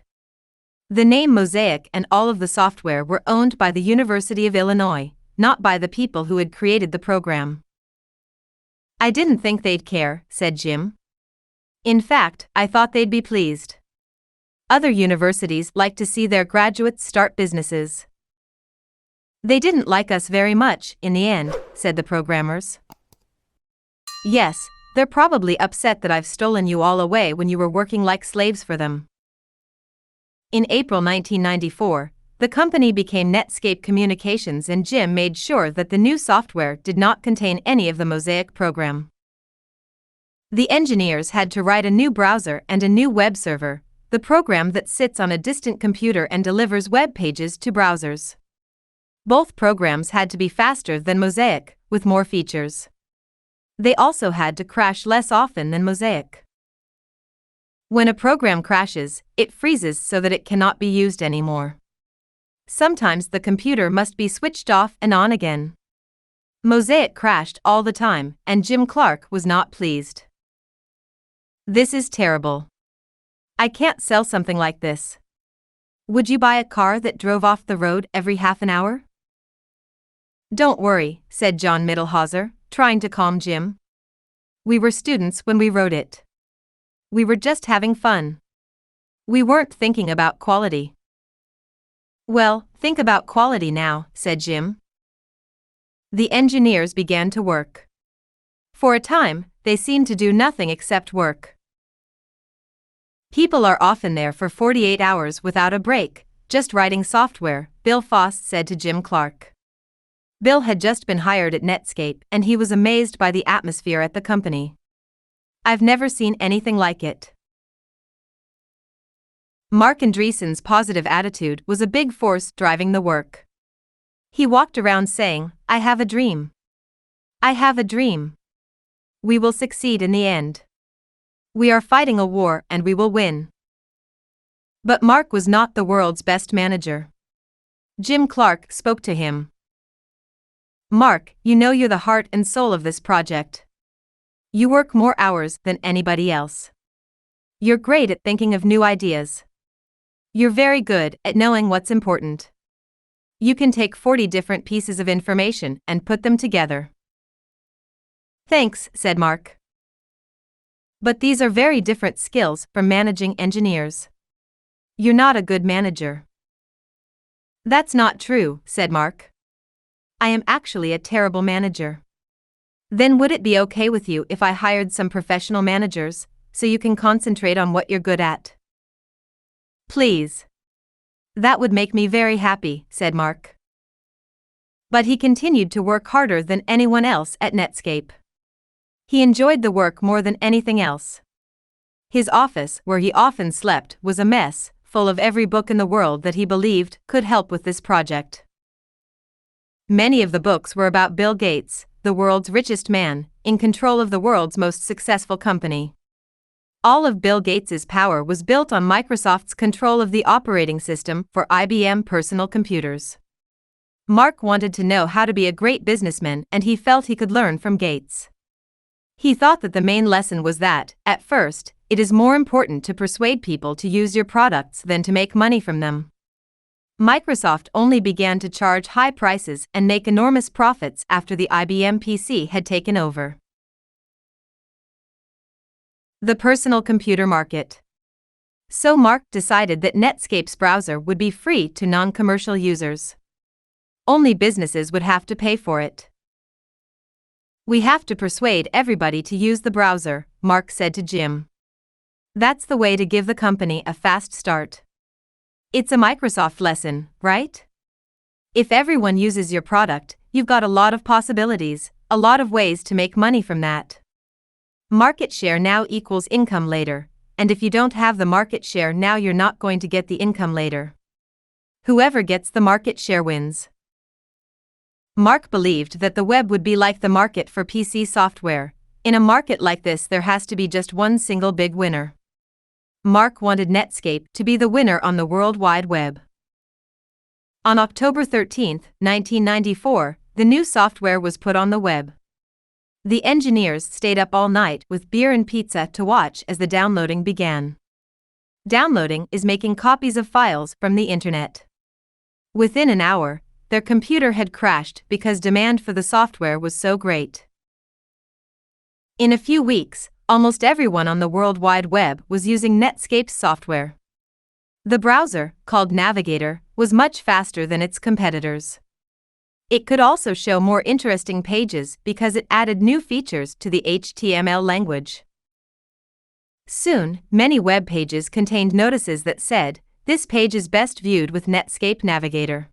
The name Mosaic and all of the software were owned by the University of Illinois, not by the people who had created the program. I didn't think they'd care, said Jim. In fact, I thought they'd be pleased. Other universities like to see their graduates start businesses. They didn't like us very much, in the end, said the programmers. Yes, they're probably upset that I've stolen you all away when you were working like slaves for them. In April 1994, the company became Netscape Communications and Jim made sure that the new software did not contain any of the Mosaic program. The engineers had to write a new browser and a new web server, the program that sits on a distant computer and delivers web pages to browsers. Both programs had to be faster than Mosaic, with more features. They also had to crash less often than Mosaic. When a program crashes, it freezes so that it cannot be used anymore. Sometimes the computer must be switched off and on again. Mosaic crashed all the time, and Jim Clark was not pleased. This is terrible. I can't sell something like this. Would you buy a car that drove off the road every half an hour? Don't worry, said John Mittelhauser, trying to calm Jim. We were students when we wrote it. We were just having fun. We weren't thinking about quality. Well, think about quality now, said Jim. The engineers began to work. For a time, they seemed to do nothing except work. People are often there for 48 hours without a break, just writing software, Bill Faust said to Jim Clark. Bill had just been hired at Netscape and he was amazed by the atmosphere at the company. I've never seen anything like it. Mark Andreessen's positive attitude was a big force driving the work. He walked around saying, I have a dream. I have a dream. We will succeed in the end. We are fighting a war and we will win. But Mark was not the world's best manager. Jim Clark spoke to him. Mark, you know you're the heart and soul of this project. You work more hours than anybody else. You're great at thinking of new ideas. You're very good at knowing what's important. You can take 40 different pieces of information and put them together. Thanks, said Mark. But these are very different skills from managing engineers. You're not a good manager. That's not true, said Mark. I am actually a terrible manager. Then would it be okay with you if I hired some professional managers, so you can concentrate on what you're good at? Please. That would make me very happy, said Mark. But he continued to work harder than anyone else at Netscape. He enjoyed the work more than anything else. His office, where he often slept, was a mess, full of every book in the world that he believed could help with this project. Many of the books were about Bill Gates, the world's richest man, in control of the world's most successful company. All of Bill Gates's power was built on Microsoft's control of the operating system for IBM personal computers. Mark wanted to know how to be a great businessman and he felt he could learn from Gates. He thought that the main lesson was that, at first, it is more important to persuade people to use your products than to make money from them. Microsoft only began to charge high prices and make enormous profits after the IBM PC had taken over. The personal computer market. So Mark decided that Netscape's browser would be free to non-commercial users. Only businesses would have to pay for it. We have to persuade everybody to use the browser, Mark said to Jim. That's the way to give the company a fast start. It's a Microsoft lesson, right? If everyone uses your product, you've got a lot of possibilities, a lot of ways to make money from that. Market share now equals income later, and if you don't have the market share now, you're not going to get the income later. Whoever gets the market share wins. Mark believed that the web would be like the market for PC software. In a market like this, there has to be just one single big winner. Mark wanted Netscape to be the winner on the World Wide Web. On October 13, 1994, the new software was put on the web. The engineers stayed up all night with beer and pizza to watch as the downloading began. Downloading is making copies of files from the internet. Within an hour, their computer had crashed because demand for the software was so great. In a few weeks, almost everyone on the World Wide Web was using Netscape's software. The browser, called Navigator, was much faster than its competitors. It could also show more interesting pages because it added new features to the HTML language. Soon, many web pages contained notices that said, "This page is best viewed with Netscape Navigator."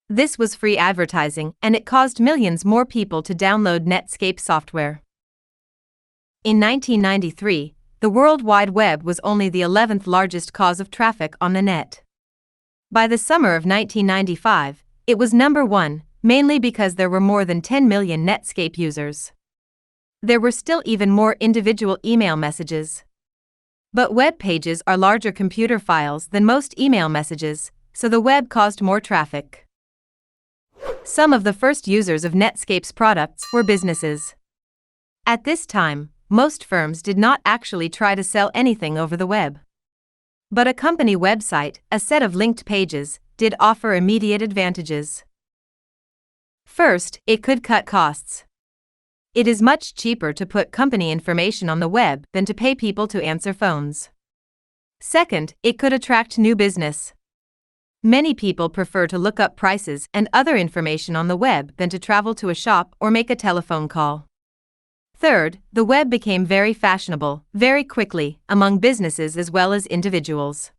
This was free advertising, and it caused millions more people to download Netscape software. In 1993, the World Wide Web was only the 11th largest cause of traffic on the net. By the summer of 1995, it was number 1, mainly because there were more than 10 million Netscape users. There were still even more individual email messages. But web pages are larger computer files than most email messages, so the web caused more traffic. Some of the first users of Netscape's products were businesses. At this time, most firms did not actually try to sell anything over the web. But a company website, a set of linked pages, did offer immediate advantages. First, it could cut costs. It is much cheaper to put company information on the web than to pay people to answer phones. Second, it could attract new business. Many people prefer to look up prices and other information on the web than to travel to a shop or make a telephone call. Third, the web became very fashionable, very quickly, among businesses as well as individuals.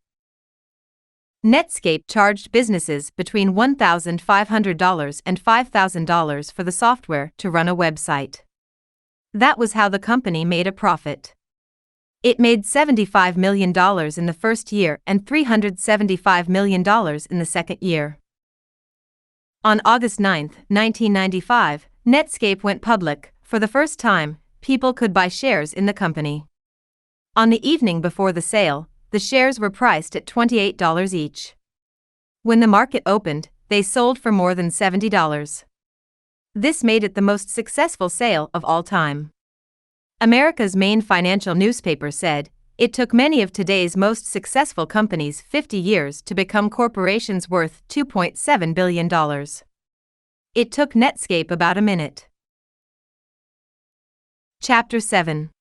Netscape charged businesses between $1,500 and $5,000 for the software to run a website. That was how the company made a profit. It made $75 million in the first year and $375 million in the second year. On August 9, 1995, Netscape went public. For the first time, people could buy shares in the company. On the evening before the sale, the shares were priced at $28 each. When the market opened, they sold for more than $70. This made it the most successful sale of all time. America's main financial newspaper said, "It took many of today's most successful companies 50 years to become corporations worth $2.7 billion. It took Netscape about a minute." Chapter 7.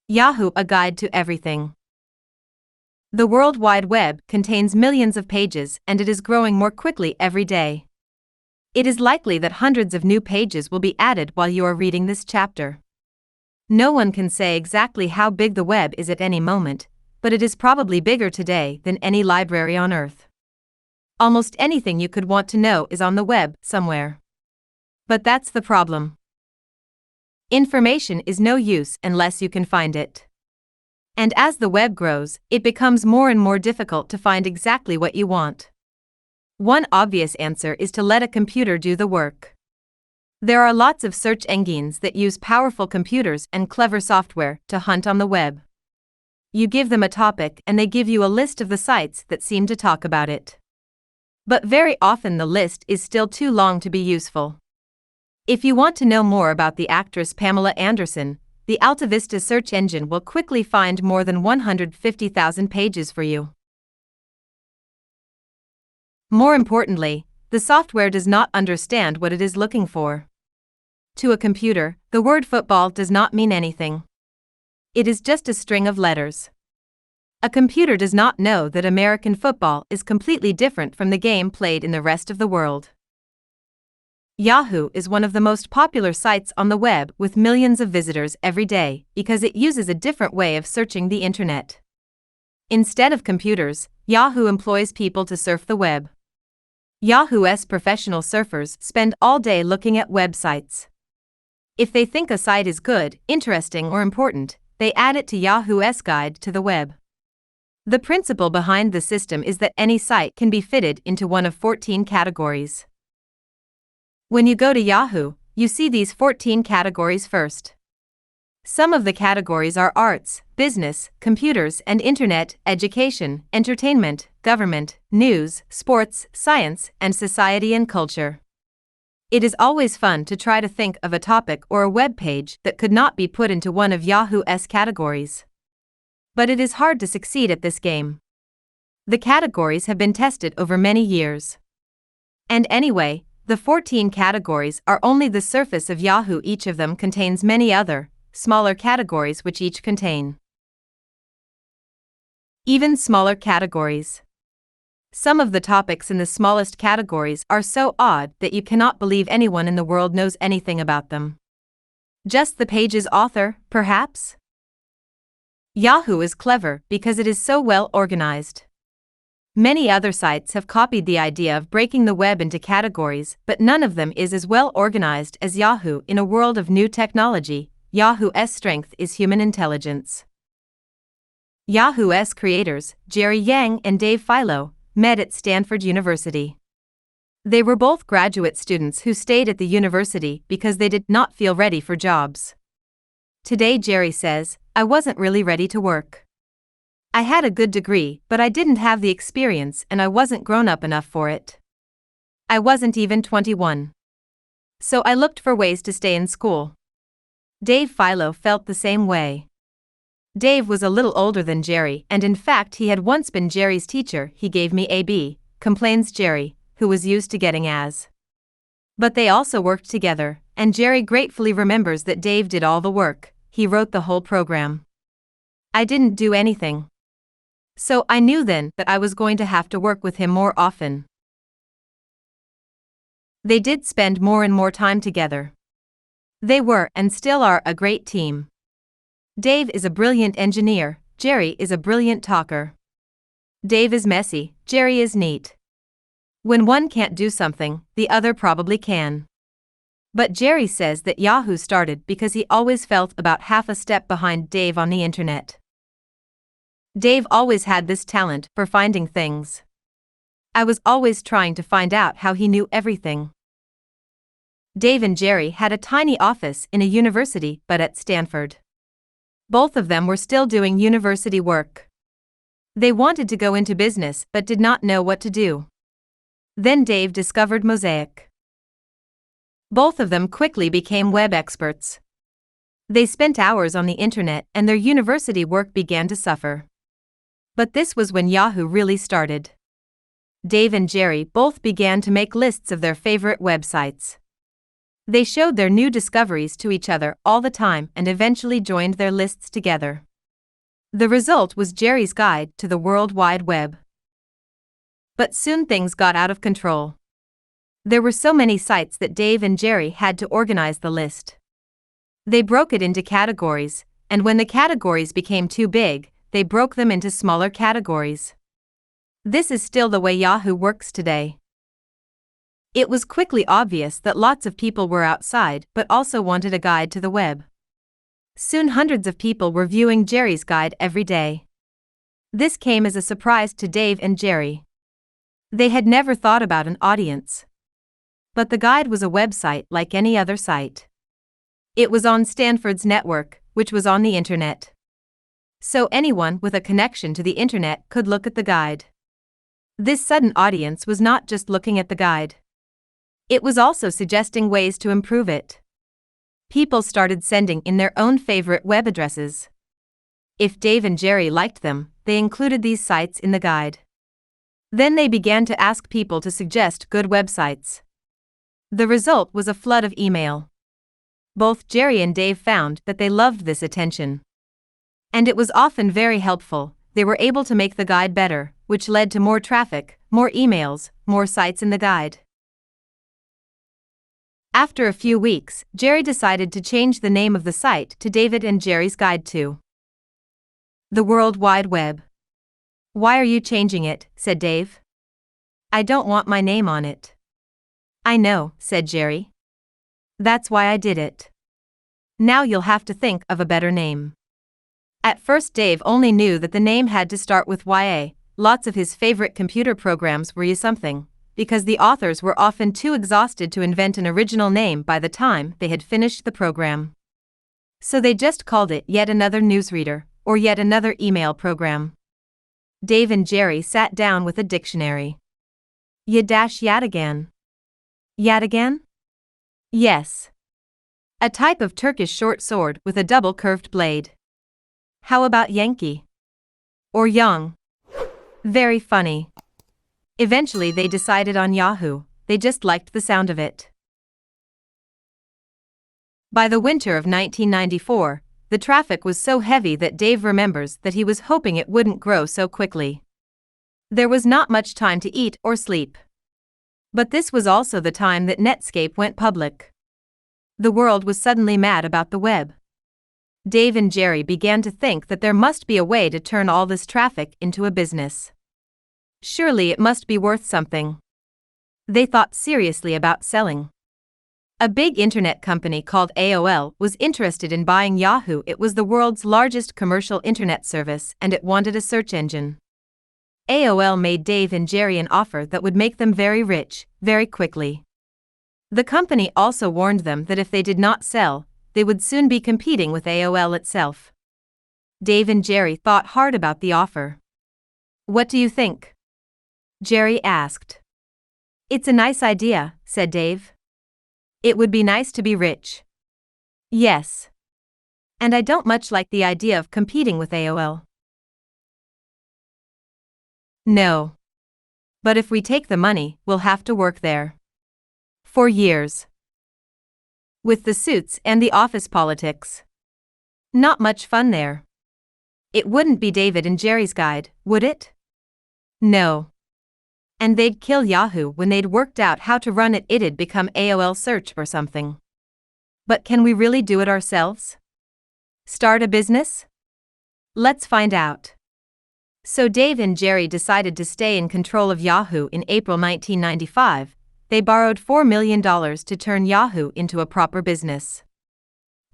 Yahoo: A Guide to Everything. The World Wide Web contains millions of pages, and it is growing more quickly every day. It is likely that hundreds of new pages will be added while you are reading this chapter. No one can say exactly how big the web is at any moment, but it is probably bigger today than any library on Earth. Almost anything you could want to know is on the web somewhere. But that's the problem. Information is no use unless you can find it. And as the web grows, it becomes more and more difficult to find exactly what you want. One obvious answer is to let a computer do the work. There are lots of search engines that use powerful computers and clever software to hunt on the web. You give them a topic and they give you a list of the sites that seem to talk about it. But very often the list is still too long to be useful. If you want to know more about the actress Pamela Anderson, the AltaVista search engine will quickly find more than 150,000 pages for you. More importantly, the software does not understand what it is looking for. To a computer, the word football does not mean anything. It is just a string of letters. A computer does not know that American football is completely different from the game played in the rest of the world. Yahoo is one of the most popular sites on the web with millions of visitors every day because it uses a different way of searching the internet. Instead of computers, Yahoo employs people to surf the web. Yahoo's professional surfers spend all day looking at websites. If they think a site is good, interesting, or important, they add it to Yahoo's guide to the web. The principle behind the system is that any site can be fitted into one of 14 categories. When you go to Yahoo, you see these 14 categories first. Some of the categories are arts, business, computers and internet, education, entertainment, government, news, sports, science, and society and culture. It is always fun to try to think of a topic or a web page that could not be put into one of Yahoo's categories. But it is hard to succeed at this game. The categories have been tested over many years. And anyway, the 14 categories are only the surface of Yahoo. Each of them contains many other, smaller categories which each contain even smaller categories. Some of the topics in the smallest categories are so odd that you cannot believe anyone in the world knows anything about them. Just the page's author, perhaps? Yahoo is clever because it is so well organized. Many other sites have copied the idea of breaking the web into categories, but none of them is as well organized as Yahoo. In a world of new technology, Yahoo's strength is human intelligence. Yahoo's creators, Jerry Yang and Dave Filo, met at Stanford University. They were both graduate students who stayed at the university because they did not feel ready for jobs. Today Jerry says, "I wasn't really ready to work. I had a good degree, but I didn't have the experience and I wasn't grown up enough for it. I wasn't even 21. So I looked for ways to stay in school." Dave Filo felt the same way. Dave was a little older than Jerry, and in fact he had once been Jerry's teacher. "He gave me a B," complains Jerry, who was used to getting A's. But they also worked together, and Jerry gratefully remembers that Dave did all the work. He wrote the whole program. "I didn't do anything. So I knew then that I was going to have to work with him more often." They did spend more and more time together. They were, and still are, a great team. Dave is a brilliant engineer, Jerry is a brilliant talker. Dave is messy, Jerry is neat. When one can't do something, the other probably can. But Jerry says that Yahoo started because he always felt about half a step behind Dave on the internet. Dave always had this talent for finding things. "I was always trying to find out how he knew everything." Dave and Jerry had a tiny office in a university but at Stanford. Both of them were still doing university work. They wanted to go into business but did not know what to do. Then Dave discovered Mosaic. Both of them quickly became web experts. They spent hours on the internet and their university work began to suffer. But this was when Yahoo really started. Dave and Jerry both began to make lists of their favorite websites. They showed their new discoveries to each other all the time and eventually joined their lists together. The result was Jerry's Guide to the World Wide Web. But soon things got out of control. There were so many sites that Dave and Jerry had to organize the list. They broke it into categories, and when the categories became too big, they broke them into smaller categories. This is still the way Yahoo works today. It was quickly obvious that lots of people were outside but also wanted a guide to the web. Soon hundreds of people were viewing Jerry's guide every day. This came as a surprise to Dave and Jerry. They had never thought about an audience. But the guide was a website like any other site. It was on Stanford's network, which was on the internet. So anyone with a connection to the internet could look at the guide. This sudden audience was not just looking at the guide. It was also suggesting ways to improve it. People started sending in their own favorite web addresses. If Dave and Jerry liked them, they included these sites in the guide. Then they began to ask people to suggest good websites. The result was a flood of email. Both Jerry and Dave found that they loved this attention. And it was often very helpful. They were able to make the guide better, which led to more traffic, more emails, more sites in the guide. After a few weeks, Jerry decided to change the name of the site to David and Jerry's Guide to the World Wide Web. "Why are you changing it?" said Dave. "I don't want my name on it." "I know," said Jerry. "That's why I did it. Now you'll have to think of a better name." At first, Dave only knew that the name had to start with YA. Lots of his favorite computer programs were something, because the authors were often too exhausted to invent an original name by the time they had finished the program. So they just called it yet another newsreader, or yet another email program. Dave and Jerry sat down with a dictionary. Yadash-yadigan. Yadigan? Yes. A type of Turkish short sword with a double curved blade. How about Yankee? Or Young? Very funny. Eventually they decided on Yahoo. They just liked the sound of it. By the winter of 1994, the traffic was so heavy that Dave remembers that he was hoping it wouldn't grow so quickly. There was not much time to eat or sleep. But this was also the time that Netscape went public. The world was suddenly mad about the web. Dave and Jerry began to think that there must be a way to turn all this traffic into a business. Surely it must be worth something. They thought seriously about selling. A big internet company called AOL was interested in buying Yahoo. It was the world's largest commercial internet service and it wanted a search engine. AOL made Dave and Jerry an offer that would make them very rich, very quickly. The company also warned them that if they did not sell, they would soon be competing with AOL itself. Dave and Jerry thought hard about the offer. "What do you think?" Jerry asked. "It's a nice idea," said Dave. "It would be nice to be rich." "Yes. And I don't much like the idea of competing with AOL." "No. But if we take the money, we'll have to work there. For years. With the suits and the office politics. Not much fun there. It wouldn't be David and Jerry's guide, would it? No. And they'd kill Yahoo when they'd worked out how to run it. It'd become AOL Search or something. But can we really do it ourselves? Start a business? Let's find out." So Dave and Jerry decided to stay in control of Yahoo. In April 1995, they borrowed $4 million to turn Yahoo into a proper business.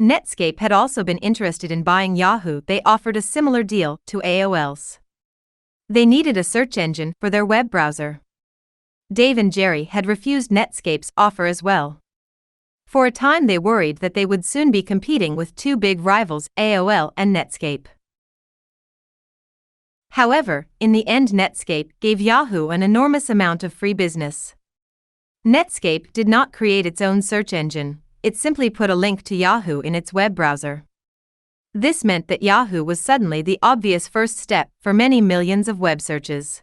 Netscape had also been interested in buying Yahoo. They offered a similar deal to AOL's. They needed a search engine for their web browser. Dave and Jerry had refused Netscape's offer as well. For a time they worried that they would soon be competing with two big rivals, AOL and Netscape. However, in the end Netscape gave Yahoo an enormous amount of free business. Netscape did not create its own search engine, it simply put a link to Yahoo in its web browser. This meant that Yahoo was suddenly the obvious first step for many millions of web searches.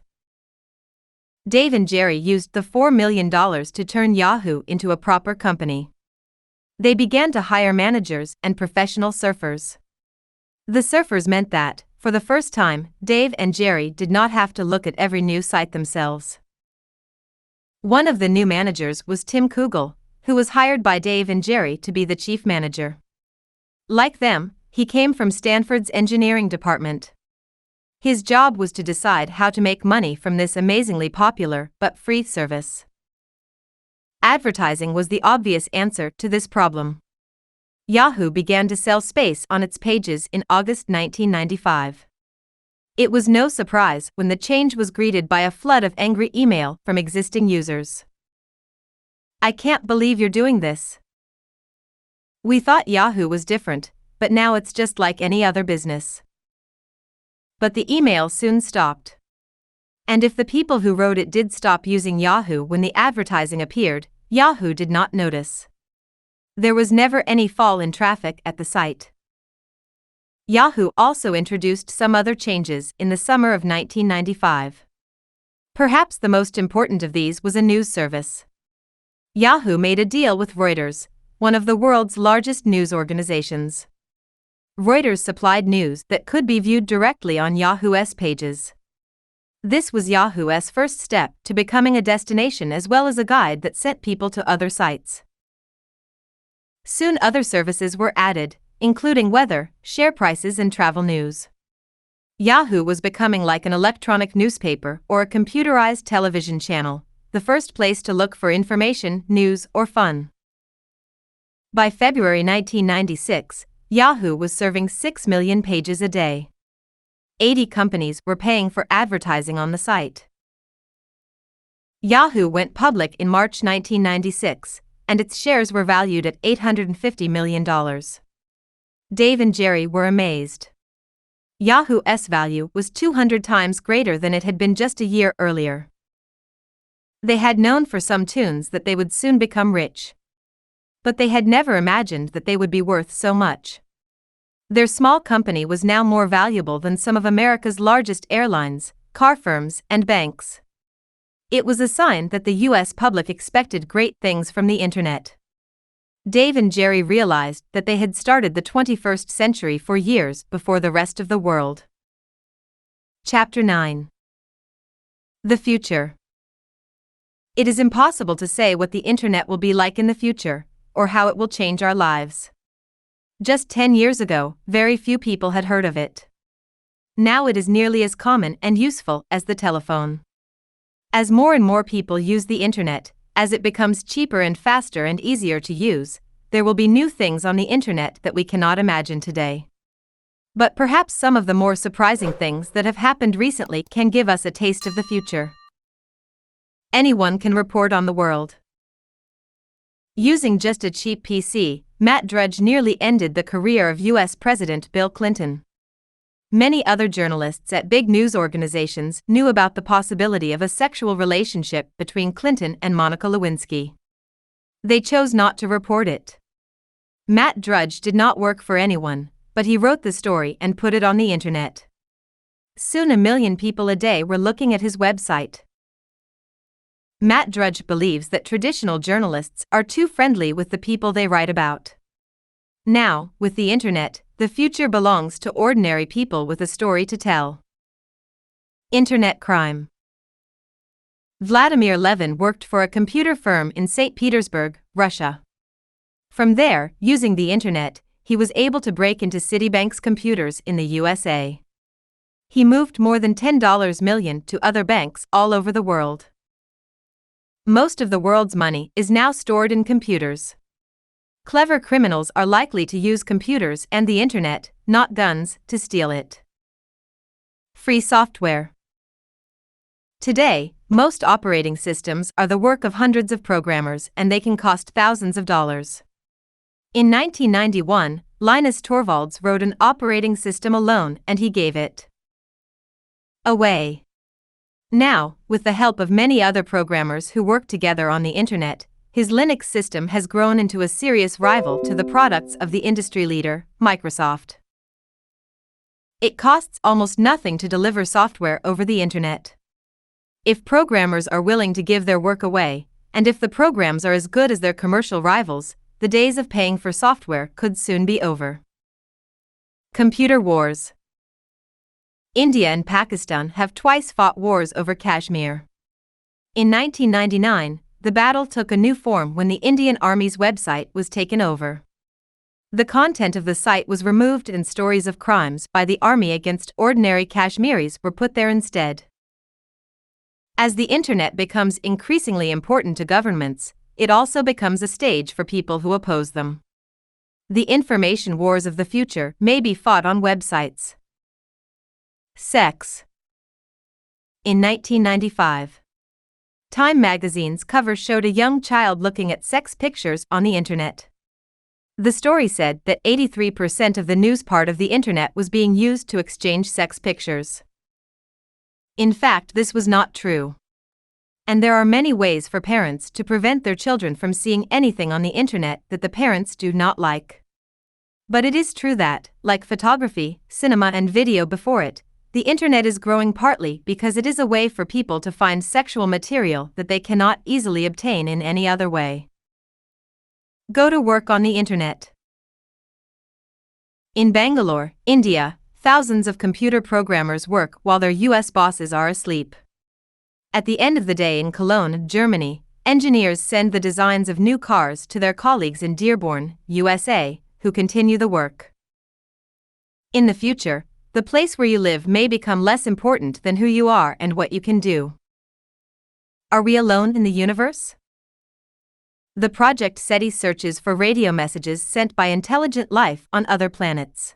Dave and Jerry used the $4 million to turn Yahoo into a proper company. They began to hire managers and professional surfers. The surfers meant that, for the first time, Dave and Jerry did not have to look at every new site themselves. One of the new managers was Tim Kugel, who was hired by Dave and Jerry to be the chief manager. Like them, he came from Stanford's engineering department. His job was to decide how to make money from this amazingly popular but free service. Advertising was the obvious answer to this problem. Yahoo began to sell space on its pages in August 1995. It was no surprise when the change was greeted by a flood of angry email from existing users. "I can't believe you're doing this. We thought Yahoo was different, but now it's just like any other business." But the email soon stopped. And if the people who wrote it did stop using Yahoo when the advertising appeared, Yahoo did not notice. There was never any fall in traffic at the site. Yahoo also introduced some other changes in the summer of 1995. Perhaps the most important of these was a news service. Yahoo made a deal with Reuters, one of the world's largest news organizations. Reuters supplied news that could be viewed directly on Yahoo's pages. This was Yahoo's first step to becoming a destination as well as a guide that sent people to other sites. Soon other services were added, including weather, share prices and travel news. Yahoo was becoming like an electronic newspaper or a computerized television channel, the first place to look for information, news, or fun. By February 1996, Yahoo was serving 6 million pages a day. 80 companies were paying for advertising on the site. Yahoo went public in March 1996, and its shares were valued at $850 million. Dave and Jerry were amazed. Yahoo's value was 200 times greater than it had been just a year earlier. They had known for some tunes that they would soon become rich. But they had never imagined that they would be worth so much. Their small company was now more valuable than some of America's largest airlines, car firms, and banks. It was a sign that the U.S. public expected great things from the Internet. Dave and Jerry realized that they had started the 21st century 4 years before the rest of the world. Chapter 9. The Future. It is impossible to say what the Internet will be like in the future, or how it will change our lives. Just 10 years ago, very few people had heard of it. Now it is nearly as common and useful as the telephone. As more and more people use the Internet, as it becomes cheaper and faster and easier to use, there will be new things on the Internet that we cannot imagine today. But perhaps some of the more surprising things that have happened recently can give us a taste of the future. Anyone can report on the world. Using just a cheap PC, Matt Drudge nearly ended the career of U.S. President Bill Clinton. Many other journalists at big news organizations knew about the possibility of a sexual relationship between Clinton and Monica Lewinsky. They chose not to report it. Matt Drudge did not work for anyone, but he wrote the story and put it on the Internet. Soon 1 million people a day were looking at his website. Matt Drudge believes that traditional journalists are too friendly with the people they write about. Now, with the Internet, the future belongs to ordinary people with a story to tell. Internet crime. Vladimir Levin worked for a computer firm in St. Petersburg, Russia. From there, using the Internet, he was able to break into Citibank's computers in the USA. He moved more than $10 million to other banks all over the world. Most of the world's money is now stored in computers. Clever criminals are likely to use computers and the Internet, not guns, to steal it. Free software. Today, most operating systems are the work of hundreds of programmers and they can cost thousands of dollars. In 1991, Linus Torvalds wrote an operating system alone and he gave it away. Now, with the help of many other programmers who work together on the Internet, his Linux system has grown into a serious rival to the products of the industry leader, Microsoft. It costs almost nothing to deliver software over the Internet. If programmers are willing to give their work away, and if the programs are as good as their commercial rivals, the days of paying for software could soon be over. Computer wars. India and Pakistan have twice fought wars over Kashmir. In 1999, the battle took a new form when the Indian Army's website was taken over. The content of the site was removed and stories of crimes by the army against ordinary Kashmiris were put there instead. As the Internet becomes increasingly important to governments, it also becomes a stage for people who oppose them. The information wars of the future may be fought on websites. Sex. In 1995, Time magazine's cover showed a young child looking at sex pictures on the Internet. The story said that 83% of the news part of the Internet was being used to exchange sex pictures. In fact, this was not true. And there are many ways for parents to prevent their children from seeing anything on the Internet that the parents do not like. But it is true that, like photography, cinema, and video before it, the Internet is growing partly because it is a way for people to find sexual material that they cannot easily obtain in any other way. Go to work on the Internet. In Bangalore, India, thousands of computer programmers work while their US bosses are asleep. At the end of the day in Cologne, Germany, engineers send the designs of new cars to their colleagues in Dearborn, USA, who continue the work. In the future, the place where you live may become less important than who you are and what you can do. Are we alone in the universe? The project SETI searches for radio messages sent by intelligent life on other planets.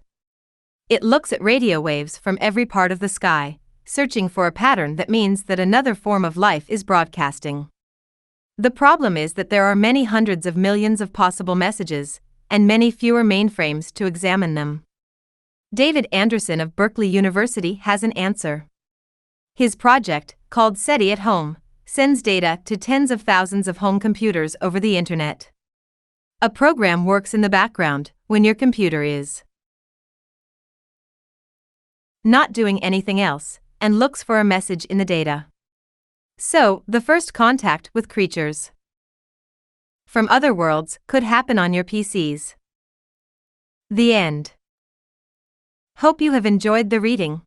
It looks at radio waves from every part of the sky, searching for a pattern that means that another form of life is broadcasting. The problem is that there are many hundreds of millions of possible messages, and many fewer mainframes to examine them. David Anderson of Berkeley University has an answer. His project, called SETI at Home, sends data to tens of thousands of home computers over the internet. A program works in the background when your computer is not doing anything else, and looks for a message in the data. So, the first contact with creatures from other worlds could happen on your PCs. The end. Hope you have enjoyed the reading.